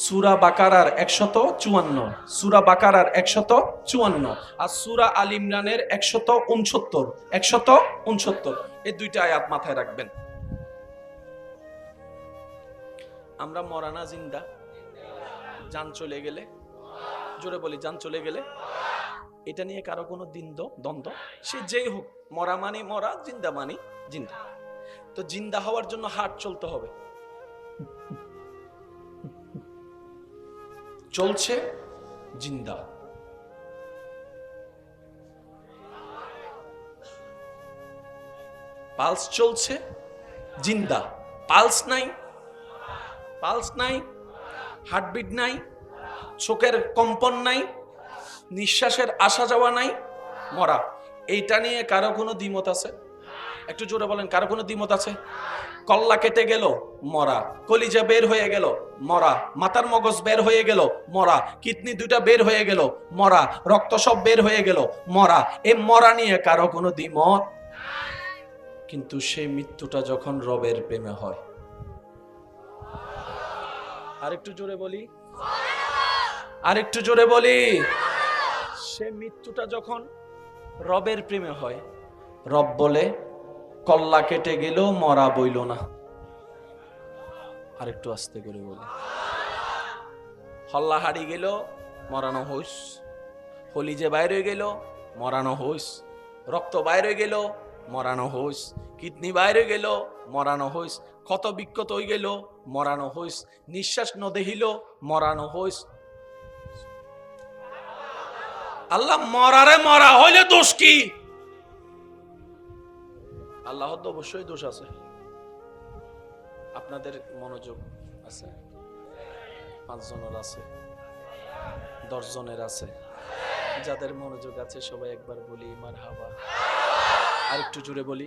সূরা বাকারার 154, সূরা বাকারার 154 আর সূরা আল ইমরানের 169। এই দুইটা আয়াত মাথায় রাখবেন। আমরা মরা না জিন্দা? জান চলে গেলে, জোরে বলি জান চলে গেলে। এটা নিয়ে কারো কোনো দ্বন্দ্ব, সে যেই হোক, মরা মানি মরা, জিন্দা মানি জিন্দা। তো জিন্দা হওয়ার জন্য হার্ট চলতে হবে। চলছে জিন্দা। পালস চলছে জিন্দা। পালস নাই, হার্টবিট নাই, চোখের কম্পন নাই, নিঃশ্বাসের আসা যাওয়া নাই, মরা। এইটা নিয়ে কারো কোনো দ্বিমত আছে? একটু জোরে বলেন, কারো কোনো দ্বিমত আছে? কল্লা কেটে গেল, মরা। কলিজা বের হয়ে গেল, মরা। মাথার মগজ বের হয়ে গেল, মরা। কিডনি দুইটা বের হয়ে গেল, মরা। রক্ত সব বের হয়ে গেল, মরা। এই মরা নিয়ে কারো কোনো দ্বিমত। কিন্তু সেই মৃত্যুটা যখন রবের প্রেমে হয়, আরেকটু জোরে বলি, আরেকটু জোরে বলি, সে মৃত্যুটা যখন রবের প্রেমে হয়, রব বলে কল্লা কেটে গেল, মরা বইল না। আরেকটু আস্তে করে বলি, হল্লা হারিয়ে গেল, মরানো হইস। কলিজা বাইরে গেল, মরানো হইস। রক্ত বাইরে গেল, মরানো হইস। কিডনি বাইরে গেল, মরানো হইস। ক্ষত বিক্ষত হয়ে গেল, মরানো হইস। নিঃশ্বাস ন দেহিল, মরানো হইস। আল্লাহ মরারে মরা হইলে দোষ কি? আল্লাহর তো অবশ্যই দোষ আছে। আপনাদের মনোযোগ আছে? 5 জনের আছে, 10 জনের আছে। যাদের মনোযোগ আছে সবাই একবার বলি মারহাবা। আর একটু জোরে বলি।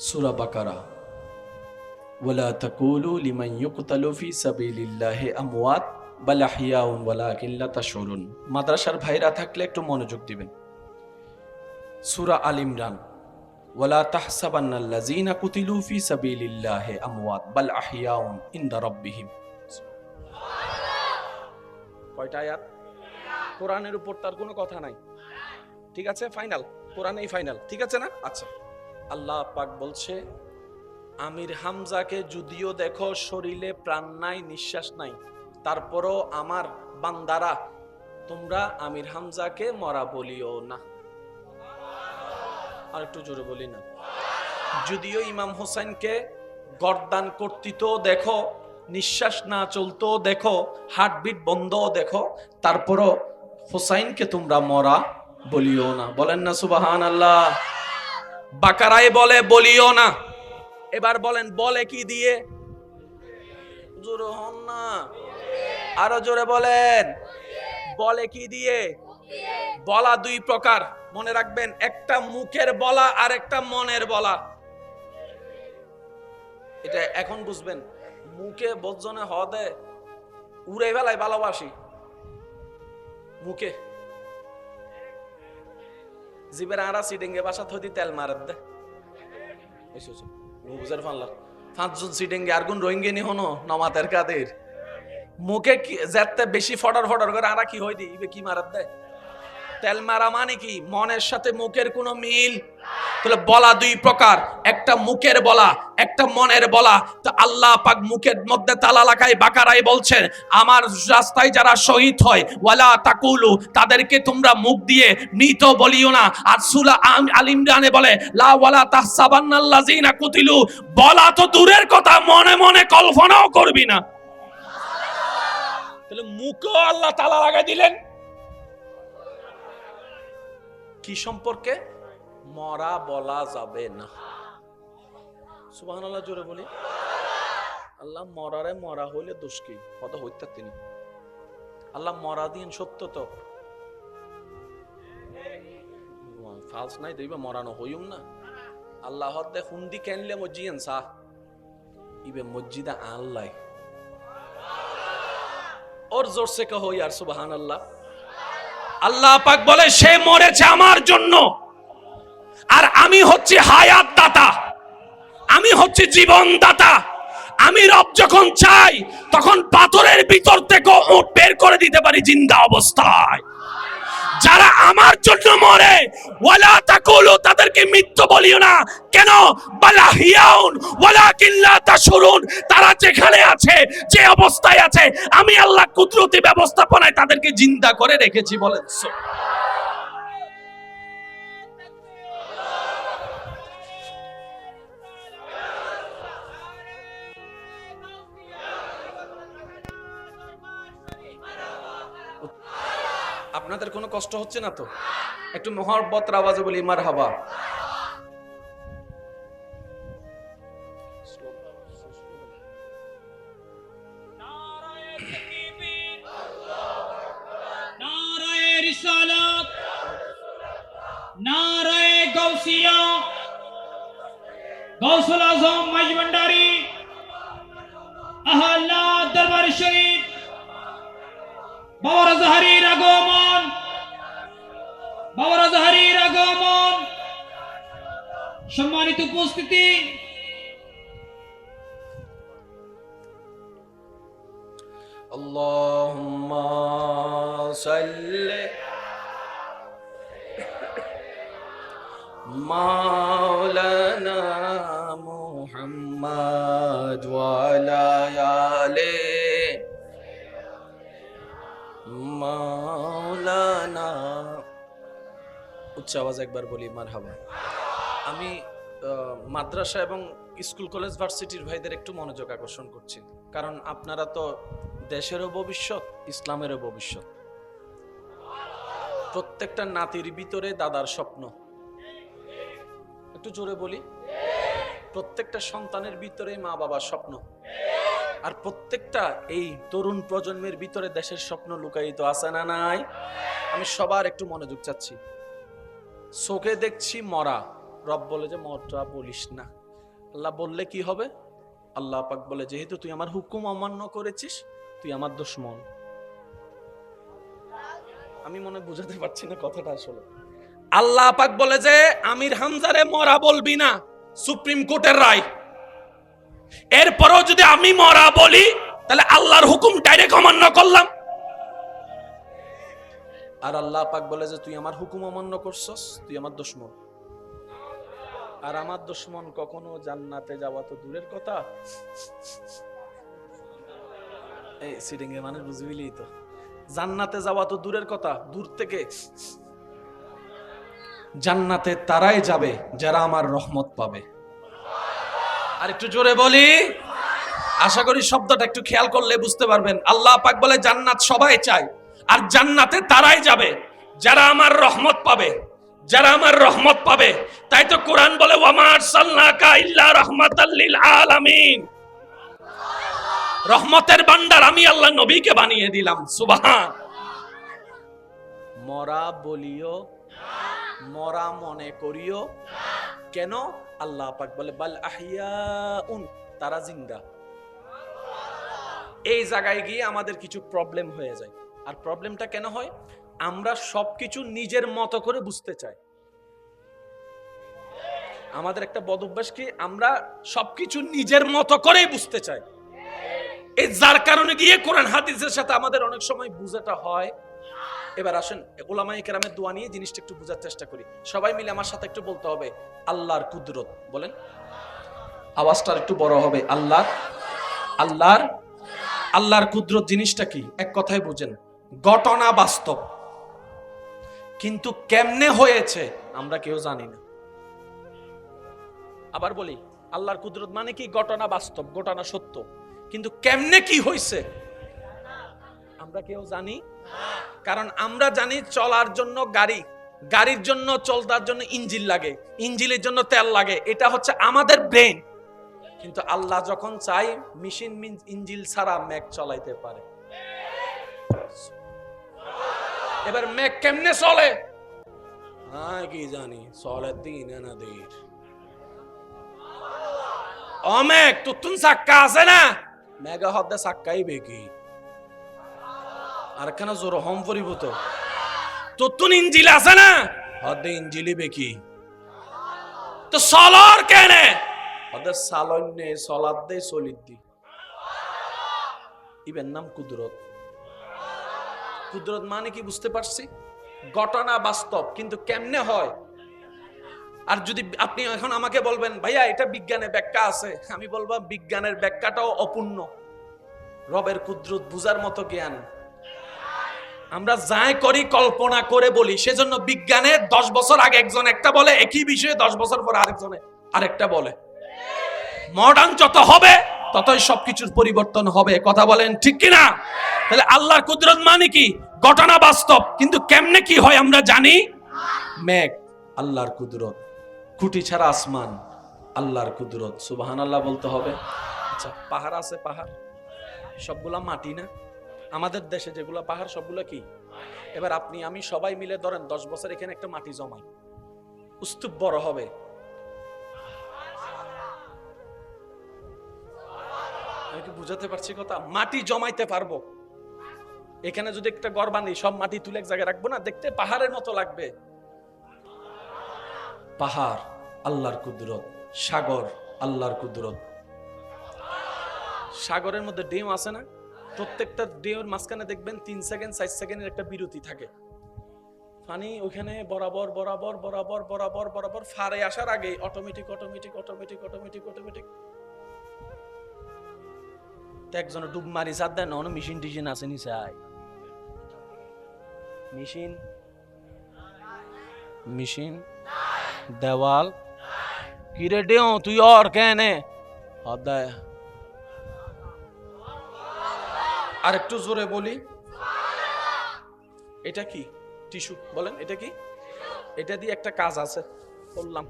সূরা বাকারা, ওয়ালা তাকুলু লিমান ইউকতালু ফি সাবিলিল্লাহি আমওয়াত বাল আহইয়াউন ওয়ালাকিন লা তাশউরুন। মাদ্রাসার ভাইরা থাকলে একটু মনোযোগ দিবেন। সূরা আল ইমরান, ওয়ালা তাহসাবান্নাল্লাযীনা কুতিলু ফি সাবিলিল্লাহি আমওয়াত বাল আহইয়াউন ইনদা রাব্বিহিম। কয়টা আয়াত? কোরআনের উপর তার কোনো কথা নাই, ঠিক আছে? ফাইনাল, কোরআনেই ফাইনাল, ঠিক আছে না? আচ্ছা, আল্লাহ পাক বলছে আমির হামজাকে যদিও দেখো শরীরে প্রাণ নাই, নিঃশ্বাস নাই, তারপরও আমার বান্দারা তোমরা আমির হামজাকে মরা বলিও না। আর একটু জোরে বলি না। যদিও ইমাম হোসেনকে গর্দান কর্তৃত দেখো, নিঃশ্বাস না চলতো দেখো, হার্টবিট বন্ধ দেখো, তারপরও হোসাইনকে তোমরা মরা বলিও না। বলেন না সুবহানাল্লাহ। বাকারায় বলে বলিও না। এবার বলেন বলে কি দিয়ে? জোরে হন না, আরো জোরে বলেন। বলে কি দিয়ে? বলা 2 প্রকার, মনে রাখবেন। একটা মুখের বলা আর একটা মনের বলা। এটা এখন বুঝবেন। মুখে বজ্জনে হদে উড়ে বেলায় ভালোবাসি, মুখে জিবের আড়া সিডিংয়ে বাসা থই তেল মারাত দে বুঝার ফানলার 5 জন সিডিংয়ে আর গুণ রোহিঙ্গে নি হনো নমাতের কাদের মুখে যেতে বেশি ফডর ফডর করে আরা কি হই দি ইবে কি মারাত দেয়? তেল মারা মানে কি? মনের সাথে মুখের কোনো মিল। তাহলে বলা 2 প্রকার, একটা মুখের বলা, একটা মনের বলা। তো আল্লাহ পাক মুখের মধ্যে তালা লাগায় বাকারায় বলছেন আমার রাস্তায় যারা শহীদ হয় ওয়ালা তাকুলু, তাদেরকে তোমরা মুখ দিয়ে মৃত বলিও না। আর সূরা আল ইমরানে বলে লা ওয়ালা তাহসাবান্নাল্লাযিনা কুতিলু, বলা তো দূরের কথা, মনে মনে কল্পনাও করবি না। তাহলে মুখও আল্লাহ তালা লাগাই দিলেন কি সম্পর্কে? মরা বলা যাবে না। সুবহানাল্লাহ জোরে বলি। আল্লাহ মরারে মরা হইলে দোষ কি? কত হইতা তিনি আল্লাহ মরা দিন সত্য তো ফালস নাই দইবা মরানো হইম না। আল্লাহ দে হুন্দি কেনলে মজিয়েন সা ইবে মসজিদে আল্লাহ ওর জোরসে কহো ইয়ার সুবহানাল্লাহ। আল্লাহ পাক বলে সে মরেছে আমার জন্য, আর আমি হচ্ছি হায়াত দাতা, আমি হচ্ছি জীবন দাতা। আমি রব যখন চাই তখন পাথরের ভিতর থেকে উট বের করে দিতে পারি জিন্দা অবস্থায়। যারা আমার জন্য মরে ওয়ালা তাকুলু, তাদেরকে মৃত্যু বলিও না। কেন? বালাহিয়াউন ওয়ালাকিন লা তাশউরুন, তারা যেখানে আছে, যে অবস্থায় আছে, আমি আল্লাহ কুদরতি ব্যবস্থাপনায় তাদেরকে জিন্দা করে রেখেছি। বলেন আপনাদের কোনো কষ্ট হচ্ছে না তো? একটু মোহব্বতের আওয়াজে বলি মারহাবা। नाराए रिसालत, नाराए गौसिया, गौसुल आजम मजमंडारी, अहला दरबार शरीफ, बाबा जहरीर আগমন, বাবা জহরির আগমন। সম্মানিত উপস্থিতি, আল্লাহুম্মা সাল্লি মাওলানা মুহাম্মদ ওয়া আলা আলি মাওলানা। উচ্চ আওয়াজ একবার বলি মারহাবা। আমি মাদ্রাসা এবং স্কুল কলেজ ভার্সিটির ভাইদের একটু মনোযোগ আকর্ষণ করছি, কারণ আপনারা তো দেশেরও ভবিষ্যৎ, ইসলামেরও ভবিষ্যৎ। প্রত্যেকটা নাতির ভিতরে দাদার স্বপ্ন। একটু জোরে বলি, প্রত্যেকটা সন্তানের ভিতরে মা বাবার স্বপ্ন। আর প্রত্যেকটা এই তরুণ প্রজন্মের ভিতরে দেশের স্বপ্ন লুকায়িত আছে না নাই? আমি সবার একটু মনোযোগ চাচ্ছি। চোখে দেখছি মরা, রব বলে যে মরা বলিস না। আল্লাহ বললে কি হবে? আল্লাহ পাক বলে যেহেতু তুই আমার হুকুম অমান্য করেছিস, তুই আমার দুশমন। আমি মনে বুঝাতে পারছি না কথাটা আসলে। আল্লাহ পাক বলে যে আমির হামজারে মরা বলবি না, সুপ্রিম কোর্টের রায়। এরপরও যদি আমি মরা বলি তাহলে আল্লাহর হুকুম ডাইরেক্ট অমান্য করলাম। আর আল্লাহ পাক বলে যে তুই আমার হুকুম অমান্য করছস, তুই আমার দুশমন। আর আমার দুশমন কখনো জান্নাতে যাওয়া তো দূরের কথা, এই সিটিং এ মানে বুঝবিলি তো, জান্নাতে যাওয়া তো দূরের কথা, দূর থেকে জান্নাতে তারাই যাবে যারা আমার রহমত পাবে। আর একটু জোরে বলি, আশা করি শব্দটা একটু খেয়াল করলে বুঝতে পারবেন। আল্লাহ পাক বলে জান্নাত সবাই চায়, আর জান্নাতে তারাই যাবে যারা আমার রহমত পাবে, যারা আমার রহমত পাবে। তাই তো কোরআন বলে ওয়ামা আরসালনাকা ইল্লা রাহমাতাল লিল আলামিন। রহমতের ভান্ডার আমি আল্লাহ নবীকে বানিয়ে দিলাম। সুবহান। মরা বলিও, মরা মনে করিও কেন? আল্লাহ পাক বলে বাল আহিয়াউন, তারা জিন্দা। এই জায়গায় গিয়ে আমাদের কিছু প্রবলেম হয়ে যায়। আর প্রবলেমটা কেন হয়? আমরা সবকিছু নিজের মতো করে বুঝতে চাই। আমাদের একটা বদ অভ্যাস কি, আমরা সবকিছু নিজের মতো করেই বুঝতে চাই। এই যার কারণে গিয়ে কোরআন হাদিসের সাথে আমাদের অনেক সময় বুঝাটা হয়। এবার আসেন উলামায়ে কেরামের দোয়া নিয়ে জিনিসটা একটু বোঝার চেষ্টা করি। সবাই মিলে আমার সাথে একটু বলতে হবে আল্লাহর কুদরত। বলেন, আওয়াজটা একটু বড় হবে। আল্লাহর কুদরত জিনিসটা কি? এক কথায় বুঝেন, ঘটনা বাস্তব, কিন্তু কেমনে হয়েছে আমরা কেউ জানি না। আবার বলি, আল্লাহর কুদরত মানে কি? ঘটনা বাস্তব, ঘটনা সত্য, কিন্তু কেমনে কি হয়েছে আমরা কেউ জানি। কারণ আমরা জানি চলার জন্য গাড়ি, গাড়ির জন্য চলতার জন্য ইঞ্জিন লাগে, ইঞ্জিনের জন্য তেল লাগে, এটা হচ্ছে আমাদের ব্রেন। কিন্তু আল্লাহ যখন চাই মেশিন ইঞ্জিন ছাড়া মেঘ চলাইতে পারে। এবার মেঘ কেমনে চলে কি জানি, চলে দিন না দিন। ও মেঘ, তুতুন চাক্কা আছে না, মেঘা হদ্দে চাক্কাই বেকি আর কেন জোর হম পরিভূত। তুতুন ইঞ্জিল আছে না, হদ্দে ইঞ্জিলি বেকি। তো সলর কেনে হদ্দে সালন্যে সলাদ দে সলিদ্দি। ইবের নাম কুদরত। কুদরত মানে কি বুঝতে পারছি? ঘটনা বাস্তব, কিন্তু কেমনে হয়। আর যদি আপনি এখন আমাকে বলবেন ভাইয়া এটা বিজ্ঞানে ব্যাখ্যা আছে, আমি বলবো বিজ্ঞানের ব্যাখ্যাটাও অপূর্ণ। রবের কুদরত বুঝার মতো জ্ঞান আমরা যাই করি কল্পনা করে বলি। সেজন্য বিজ্ঞানে 10 বছর আগে একজন একটা বলে, একই বিষয়ে 10 বছর পরে আরেকজনে আরেকটা বলে। মডার্ন যত হবে ততই সবকিছুর পরিবর্তন হবে। কথা বলেন ঠিক কিনা? তাহলে আল্লাহর কুদরত মানে কি? ঘটনা বাস্তব, কিন্তু কেমনে কি হয় আমরা জানি। মেঘ আল্লাহর কুদরত, খুঁটি ছাড়া আসমান আল্লাহর কুদরত। সুবহানাল্লাহ বলতে হবে। আচ্ছা, পাহাড় আছে, পাহাড় সবগুলা মাটি না? আমাদের দেশে যেগুলো পাহাড় সবগুলো কি? এবার আপনি আমি সবাই মিলে ধরেন 10 বছর এখানে একটা মাটি জমাই, স্তূপ বড় হবে। আমি কি বুঝাতে পারছি কথা? মাটি জমাইতে পারবো। এখানে যদি একটা ঘর বানাই, সব মাটি তুলে এক জায়গায় রাখবো না, দেখতে পাহাড়ের মতো লাগবে। পাহাড় আল্লাহর কুদরত, সাগর আল্লাহর কুদরত। সাগরের মধ্যে ডেম আছে না? প্রত্যেকটা ডেমের মাঝখানে দেখবেন 3 সেকেন্ড 4 সেকেন্ডের একটা বিরতি থাকে। পানি ওখানে বরাবর বরাবর বরাবর বরাবর বরাবর ফারে আসার আগে automatic automatic automatic automatic automatic একজন ডুব মারি সাত দেন। অন্য মেশিন টিশিন আছে নি চাই মেশিন মেশিন দেওয়াল কিরে ডেও তুই আর কেনে আর একটু জোরে বলি, এটা কি? টিস্যু। বলেন এটা কি? এটা দিয়ে একটা কাজ আছে, বললাম।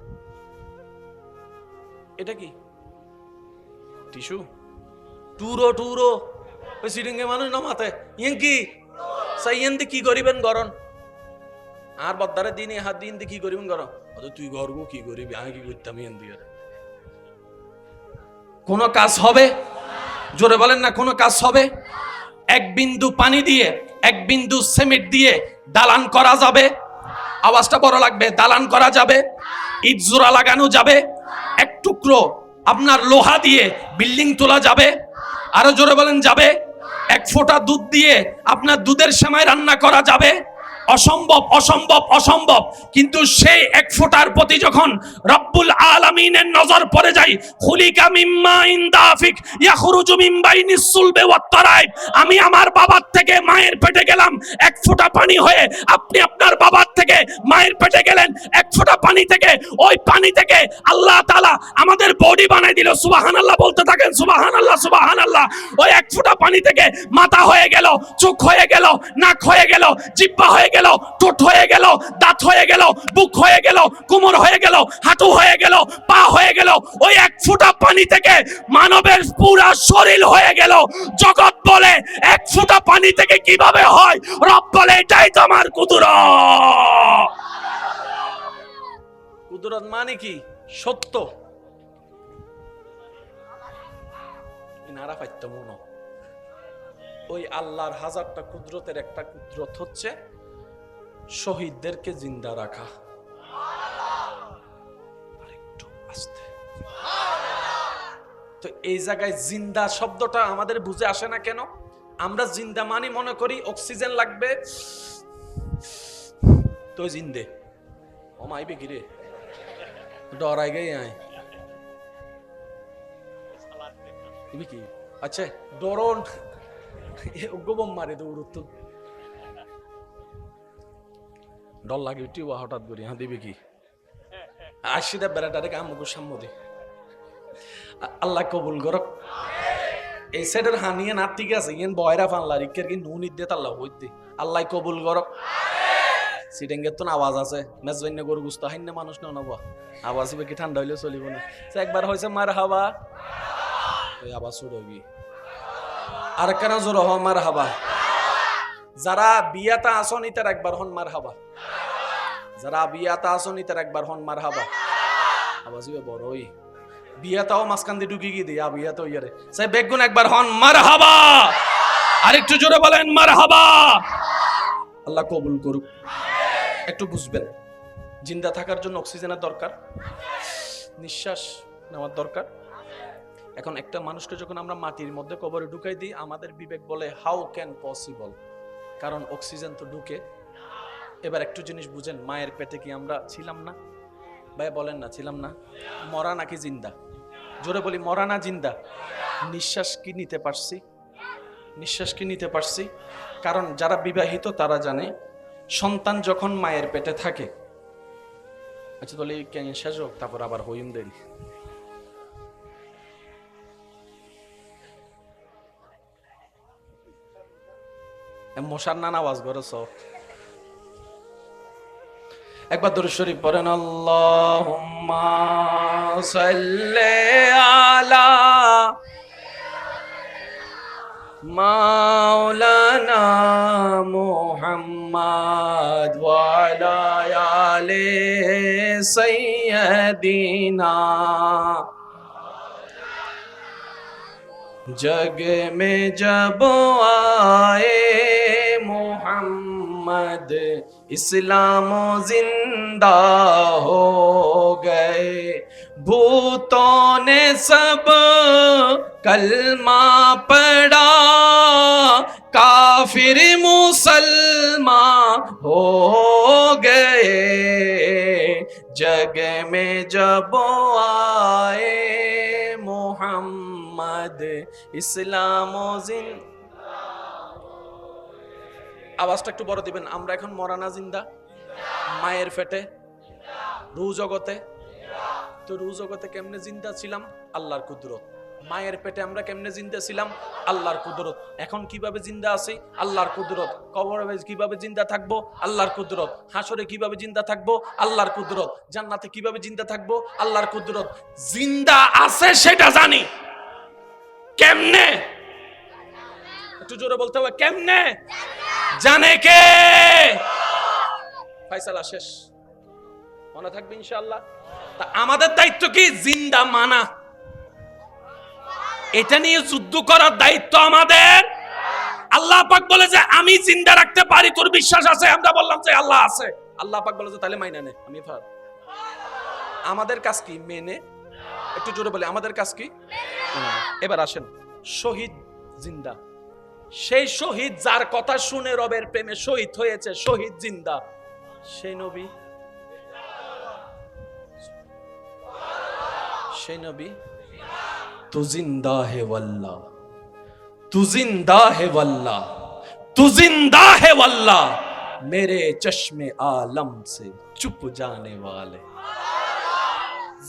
এটা কি? টিস্যু। টুরো টুরো ওই সিডিংয়ে মানুষ না মাথে ইয়েন কি সাইয়েন দি কি করিবেন গরন আর বদ্দারে দিন হাত দিন দি কি করিবেন গরন তুই গরগো কি করিবি আমি কি করতাম ইয়েন দিয়ে কোন কাজ হবে? জোরে বলেন না, কোন কাজ হবে? এক বিন্দু পানি দিয়ে, এক বিন্দু সিমেন্ট দিয়ে দালান করা যাবে? আওয়াজটা বড় লাগবে। দালান করা যাবে, ইট জোড়া লাগানো যাবে, এক টুকরো আপনার লোহা দিয়ে বিল্ডিং তোলা যাবে? আরো জোরে বলেন যাবে? এক ফোঁটা দুধ দিয়ে আপনার দুধের সেমাই রান্না করা যাবে? অসম্ভব, অসম্ভব, অসম্ভব। কিন্তু সেই এক ফোঁটার প্রতি যখন রব্বুল আলামিনের নজর পড়ে যায়, খুলিকা মিম্মা ইনদাফিক ইয়াখরুজু মিন বাইনিস সুলবি ওয়াত তারাইব, আমি আমার বাবার থেকে মায়ের পেটে গেলাম এক ফোঁটা পানি হয়ে, আপনি আপনার বাবার থেকে মায়ের পেটে গেলেন এক ফোঁটা পানি থেকে। ওই পানি থেকে আল্লাহ তাআলা আমাদের বডি বানাই দিল। সুবহানাল্লাহ বলতে থাকেন, সুবহানাল্লাহ, সুবহানাল্লাহ। ওই এক ফোঁটা পানি থেকে মাথা হয়ে গেল, চোখ হয়ে গেল, নাক হয়ে গেল, জিহ্বা হয়ে গেল, ঠোঁট হয়ে গেল, দাঁত হয়ে গেল, বুক হয়ে গেল, কোমর হয়ে গেল, হাঁটু হয়ে গেল, পা হয়ে গেল। ওই এক ফোঁটা পানি থেকে মানবের পুরা শরীর হয়ে গেল। জগৎ বলে এক ফোঁটা পানি থেকে কিভাবে হয়? রব বলে এটাই তো আমার কুদরত। কুদরত মানে কি? সত্য। ইনারা পাইতো মনো ওই আল্লাহর হাজারটা কুদরতের একটা কুদরত হচ্ছে শহীদদেরকে জিন্দা রাখা। আরেকটু আস্তে। তো এই জায়গায় জিন্দা শব্দটা আমাদের বুঝে আসে না কেন? আমরা জিন্দা মানি মনে করি অক্সিজেন লাগবে তো জিন্দে ও মাইবে গিরে ডরাই গে আয় কি আচ্ছা ডরন গোবম মারে দৌড়ত ডর লাগে টিওয়া হঠাৎ করে হ্যাঁ দিবি কি আসিদা বেড়াটারে কামুকু সাম্মদি আল্লাহ কবুল করক। এই সাইডের হানিয়ে না ঠিক আছে ইয়েন বয়রা ফানলা রিকের কি নুন ইদ্দে তাল্লা হইতে আল্লাহ কবুল করক। সিডেঙ্গের তো আওয়াজ আছে মেজবাইন্য গরু গুস্ত হাইন্য মানুষ না নবা আওয়াজ হবে কি ঠান্ডা হইলে চলিব না। একবার হয়েছে মার হাবা ওই আবার শুরু হবি আর কেন জোর হ মার হাবা। যারা বিয়াতা আসন ইতার একবার হন মার হাবা, যারা বিয়াতা আসন ইতার একবার হন মার হাবা। আওয়াজ হবে বড় ওই বিয়াতাও মাঝখান দিয়ে ঢুকি গিয়ে দিই বিয়াতা ইয়ারে সে বেগুন একবার হন মার হাবা। আর একটু জোরে বলেন মার হাবা। আল্লাহ কবুল করুক। একটু বুঝবেন জিন্দা থাকার জন্য অক্সিজেনের দরকার, নিঃশ্বাস নেওয়ার দরকার। এখন একটা মানুষকে যখন আমরা মাটির মধ্যে কবরে ঢুকাই দিই আমাদের বিবেক বলে হাউ ক্যান পসিবল, কারণ অক্সিজেন তো ঢুকে। এবার একটু জিনিস বুঝেন, মায়ের পেটে কি আমরা ছিলাম না? ভাই বলেন না ছিলাম না? মরা নাকি জিন্দা? জোরে বলি মরা না জিন্দা? নিঃশ্বাস কি নিতে পারছি? নিঃশ্বাস কি নিতে পারছি? কারণ যারা বিবাহিত তারা জানে সন্তান যখন মায়ের পেটে থাকে, আচ্ছা তাহলে কেন শেষ হোক তারপর আবার হইম দেরি। মশার নানা আওয়াজ করেছ একবার দরুদ শরীফ পড়েন আল্লাহুম্মা সাল্লি আলা মাওলানা মুহাম্মদ ওয়া আলা আলি সাইয়্যিদিনা। जग में जब आए मोहम्मद इस्लाम जिंदा हो गए, भूतों ने सब कलमा पढ़ा, काफिर मुसलमान हो गए। जग में जब आए মোহাম্মদ ইসলাম আওয়াজটা একটু বড় দিবেন। আমরা এখন মরানা জিন্দা মায়ের পেটে রু জগতে। তো রু জগতে কেমনে জিন্দা ছিলাম? আল্লাহর কুদরত। মায়ের পেটে আমরা কেমনে জিন্দা ছিলাম? আল্লাহর কুদরত। এখন কিভাবে জিন্দা আছি? আল্লাহর কুদরত। কবরে কিভাবে জিন্দা থাকবো? আল্লাহর কুদরত। হাসরে কিভাবে জিন্দা থাকবো? আল্লাহর কুদরত। জান্নাতে কিভাবে জিন্দা থাকবো? আল্লাহর কুদরত। জিন্দা আছে সেটা জানি, কেমনে? একটু জোরে বলতে হবে, কেমনে? জানে কে? ফায়সালা শেষ, মনে থাকবে ইনশাআল্লাহ। তা আমাদের দায়িত্ব কি? জিন্দা মানা। এটা নিয়ে যুদ্ধ করার দায়িত্ব আমাদের। আল্লাহ পাক বলে যে আমি জিন্দা রাখতে পারি, তোর বিশ্বাস আছে? আমরা বললাম যে আল্লাহ আছে। আল্লাহ পাক বলে যে তাহলে মাইনা নে। আমি আমাদের কাজ কি? মেনে। একটু জোরে বলে, আমাদের কাজ কি? এবার আসেন, শহীদ জিন্দা। সেই শহীদ যার কথা শুনে রবের প্রেমে শহীদ হয়েছে, শহীদ জিন্দা, সেই নবী, সেই নবী তু জিন্দা হে ওয়াল্লাহ, তু জিন্দা হে ওয়াল্লাহ, তু জিন্দা হে ওয়াল্লাহ, মেরে চশমে আলম সে চুপ জানে ওয়ালে।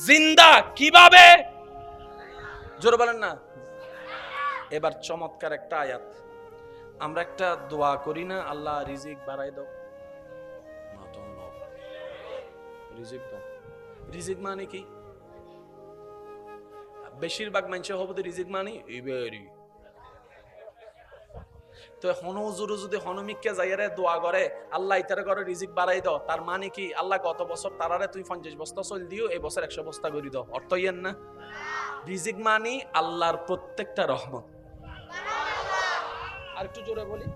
জিন্দা কিভাবে? জোরে বলেন না। এবার চমৎকার একটা আয়াত। আমরা একটা দোয়া করি না, আল্লাহ রিজিক বাড়াই দাও। রিজিক দাও। রিজিক মানে কি? বেশিরভাগ মানুষের হবে রিজিক মানে ইবেরি। তো হনুজুরু যদি হনুমিককে যাইয়ারে দোয়া করে আল্লাহ ইতারে করে রিজিক বাড়াই দাও, তার মানে কি? আল্লাহ গত বছর তারারে তুই 50 বস্তা চল দিও, এই বছর 100 বস্তা করে দাও। অর্থ ইয়েন না। রিজিক মানে আল্লাহর প্রত্যেকটা রহমত। আর একটু জোরে বলি,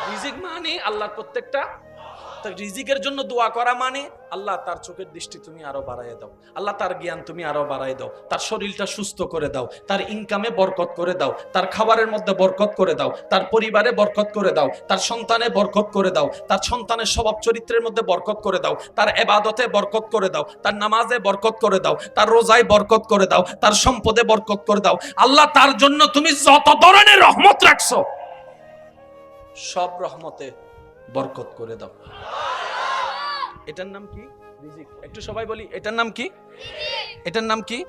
রিজিক মানে আল্লাহর প্রত্যেকটা। রিজিকের জন্য দোয়া করা মানে আল্লাহ তার চোখের দৃষ্টি তুমি আরো বাড়ায় দাও, আল্লাহ তার জ্ঞান তুমি আরো বাড়ায় দাও, তার শরীরটা সুস্থ করে দাও, তার ইনকামে বরকত করে দাও, তার খাবারের মধ্যে বরকত করে দাও, তার পরিবারে বরকত করে দাও, তার সন্তানে বরকত করে দাও, তার সন্তানের স্বভাব চরিত্রের মধ্যে বরকত করে দাও, তার ইবাদতে বরকত করে দাও, তার নামাজে বরকত করে দাও, তার রোজায় বরকত করে দাও, তার সম্পদে বরকত করে দাও। আল্লাহ তার জন্য তুমি যত ধরনের রহমত রাখছো সব রহমতে বরকত করে দাও। এটার নাম কি? রিজিক। একটু সবাই বলি, এটার নাম কি? এটার নাম কি?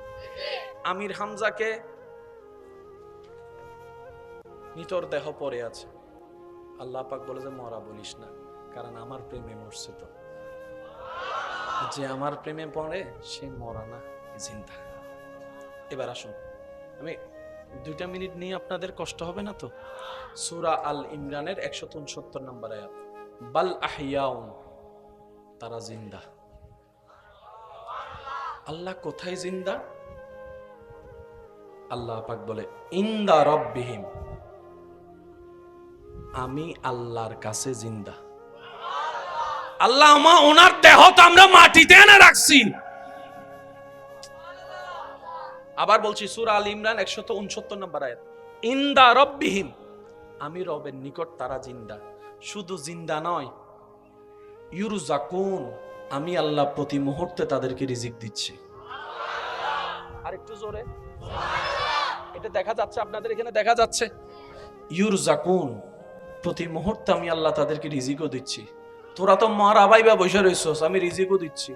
আমির হামজাকে নিতর দেহ পড়ে আছে, আল্লাহ পাক বলে যে মরা বলিস না, কারণ আমার প্রেমে মরছে। তো যে আমার প্রেমে পড়ে সে মরা না, জিন্দা। এবার আসুন, আমি 2 মিনিট নিয়ে আপনাদের কষ্ট হবে না তো? সূরা আল ইমরানের 169 নম্বর আয়াত, বাল আহইয়াউন, তারা জিন্দা। আল্লাহ কোথায় জিন্দা? আল্লাহ পাক বলে ইনদা রাব্বিহিম, আমি আল্লাহর কাছে জিন্দা। আল্লাহ ওনার দেহ তো আমরা মাটিতে এনে রাখছি। আবার বলছি, সূরা আল ইমরান 169 নম্বর আয়াত, ইনদা রাব্বিহিম, আমি রবের নিকট তারা জিন্দা। শুধু জিন্দা নয়, ইউরজাকুন, আমি আল্লাহ প্রতি মুহূর্তে তাদেরকে রিজিক দিচ্ছি। আর একটু জোরে, এটা দেখা যাচ্ছে আপনাদের এখানে? দেখা যাচ্ছে? ইউরজাকুন, প্রতি মুহূর্তে আমি আল্লাহ তাদেরকে রিজিকও দিচ্ছি। তোরা তো মারা বাইবা বসে রইছস, আমি রিজিকও দিচ্ছি।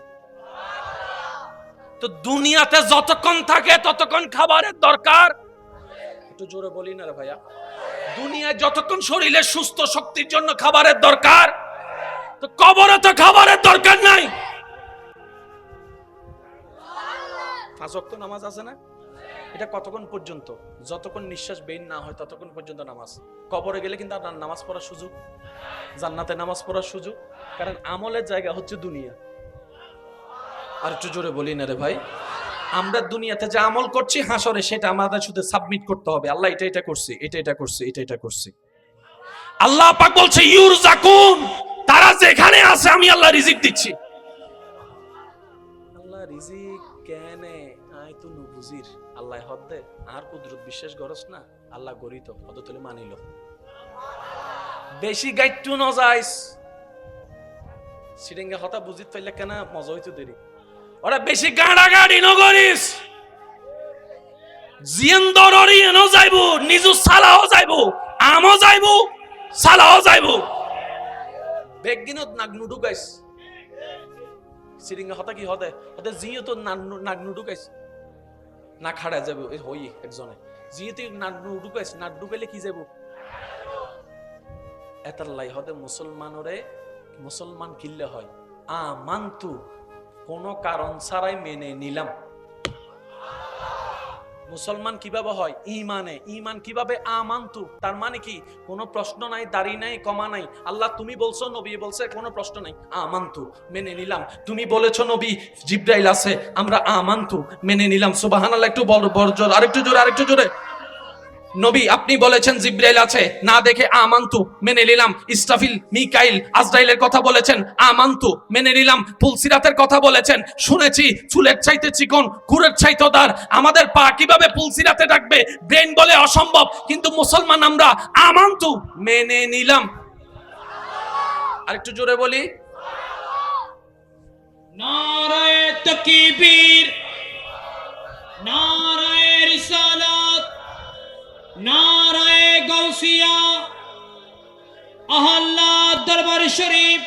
তো দুনিয়াতে যতক্ষণ থাকে ততক্ষণ খাবারের দরকার। একটু জোরে বলি না রে ভাইয়া। দুনিয়ায় যতক্ষণ শরীরে সুস্থ শক্তির জন্য খাবারের দরকার, তো কবরে তো খাবারের দরকার নাই। 5 ওয়াক্ত নামাজ আছে না? এটা কতক্ষণ পর্যন্ত? যতক্ষণ নিঃশ্বাস বের না হয় ততক্ষণ পর্যন্ত নামাজ। কবরে গেলে কিন্তু আপনার নামাজ পড়ার সুযোগ, জান্নাতে নামাজ পড়ার সুযোগ, কারণ আমলের জায়গা হচ্ছে দুনিয়া। আর একটু জোরে বলি না রে ভাই। আমরা দুনিয়াতে যে আমল করছি হাসরে সেটা আমাদের শুধু সাবমিট করতে হবে, আল্লাহ এটা এটা করছি, এটা এটা করছি, এটা এটা করছি। আল্লাহ পাক বলছে ইউরজাকুন, তারা যেখানে আছে আমি আল্লাহ রিজিক দিচ্ছি। আল্লাহ রিজিক কেনে আই তো নবুজির, আল্লাহ হদ্দে আর কুদরত বিশ্বাস করস না, আল্লাহ গরিত হদ তুলে মানিল। বেশি গাইটু ন যাইস সিরিঙ্গা হতা বুঝিত পাইলে কেন মজা হইতো দেরি। ওরা বেশি গাড়া গাড়ি ন করিস, জিয়ান্দররি এনো যাইবো, নিজু সালাও যাইবো, আমও যাইবো, সালাও যাইবো। বেগিনত নাগনু ঢুকাইস সিরিঙ্গা হতা কি হতে হতে জিও তো নাগনু ঢুকাইস। না খাড়া যাবে হই একজনে যেহেতু নাড্ডু ঢুকাইছে নাড্ডু পেলে কি যাব এতাল্লাই হতে মুসলমান কিনলে হয় আমান্তু কোন কারণ ছাড়াই মেনে নিলাম। মুসলমান কিভাবে হয় ঈমান কিভাবে আমান্তু তার মানে কি কোনো প্রশ্ন নাই দাড়ি নাই কমা নাই আল্লাহ তুমি বলছো নবী বলছে কোনো প্রশ্ন নাই আমান্তু মেনে নিলাম তুমি বলেছো নবী জিবরাইল আছে আমরা আমান্তু মেনে নিলাম সুবহানাল্লাহ একটু বড় আরেকটু জোরে নবী আপনি বলেছেন জিবরাইল আছে না দেখে আমান্তু মেনে নিলাম ইসরাফিল মিকাইল আজরাইলের কথা বলেছেন আমান্তু মেনে নিলাম পুলসিরাতের কথা বলেছেন শুনেছি চুলের চাইতে চিকন কুরের চাইতে দার আমাদের পা কিভাবে পুলসিরাতে ডাকবে ব্রেন বলে অসম্ভব কিন্তু মুসলমান আমরা আমান্তু মেনে নিলাম আরেকটু জোরে বলি নারায়ে তাকবীর নারায়ে রিসালাত নারায়ে গাউসিয়া আল্লাহ দরবার শরীফ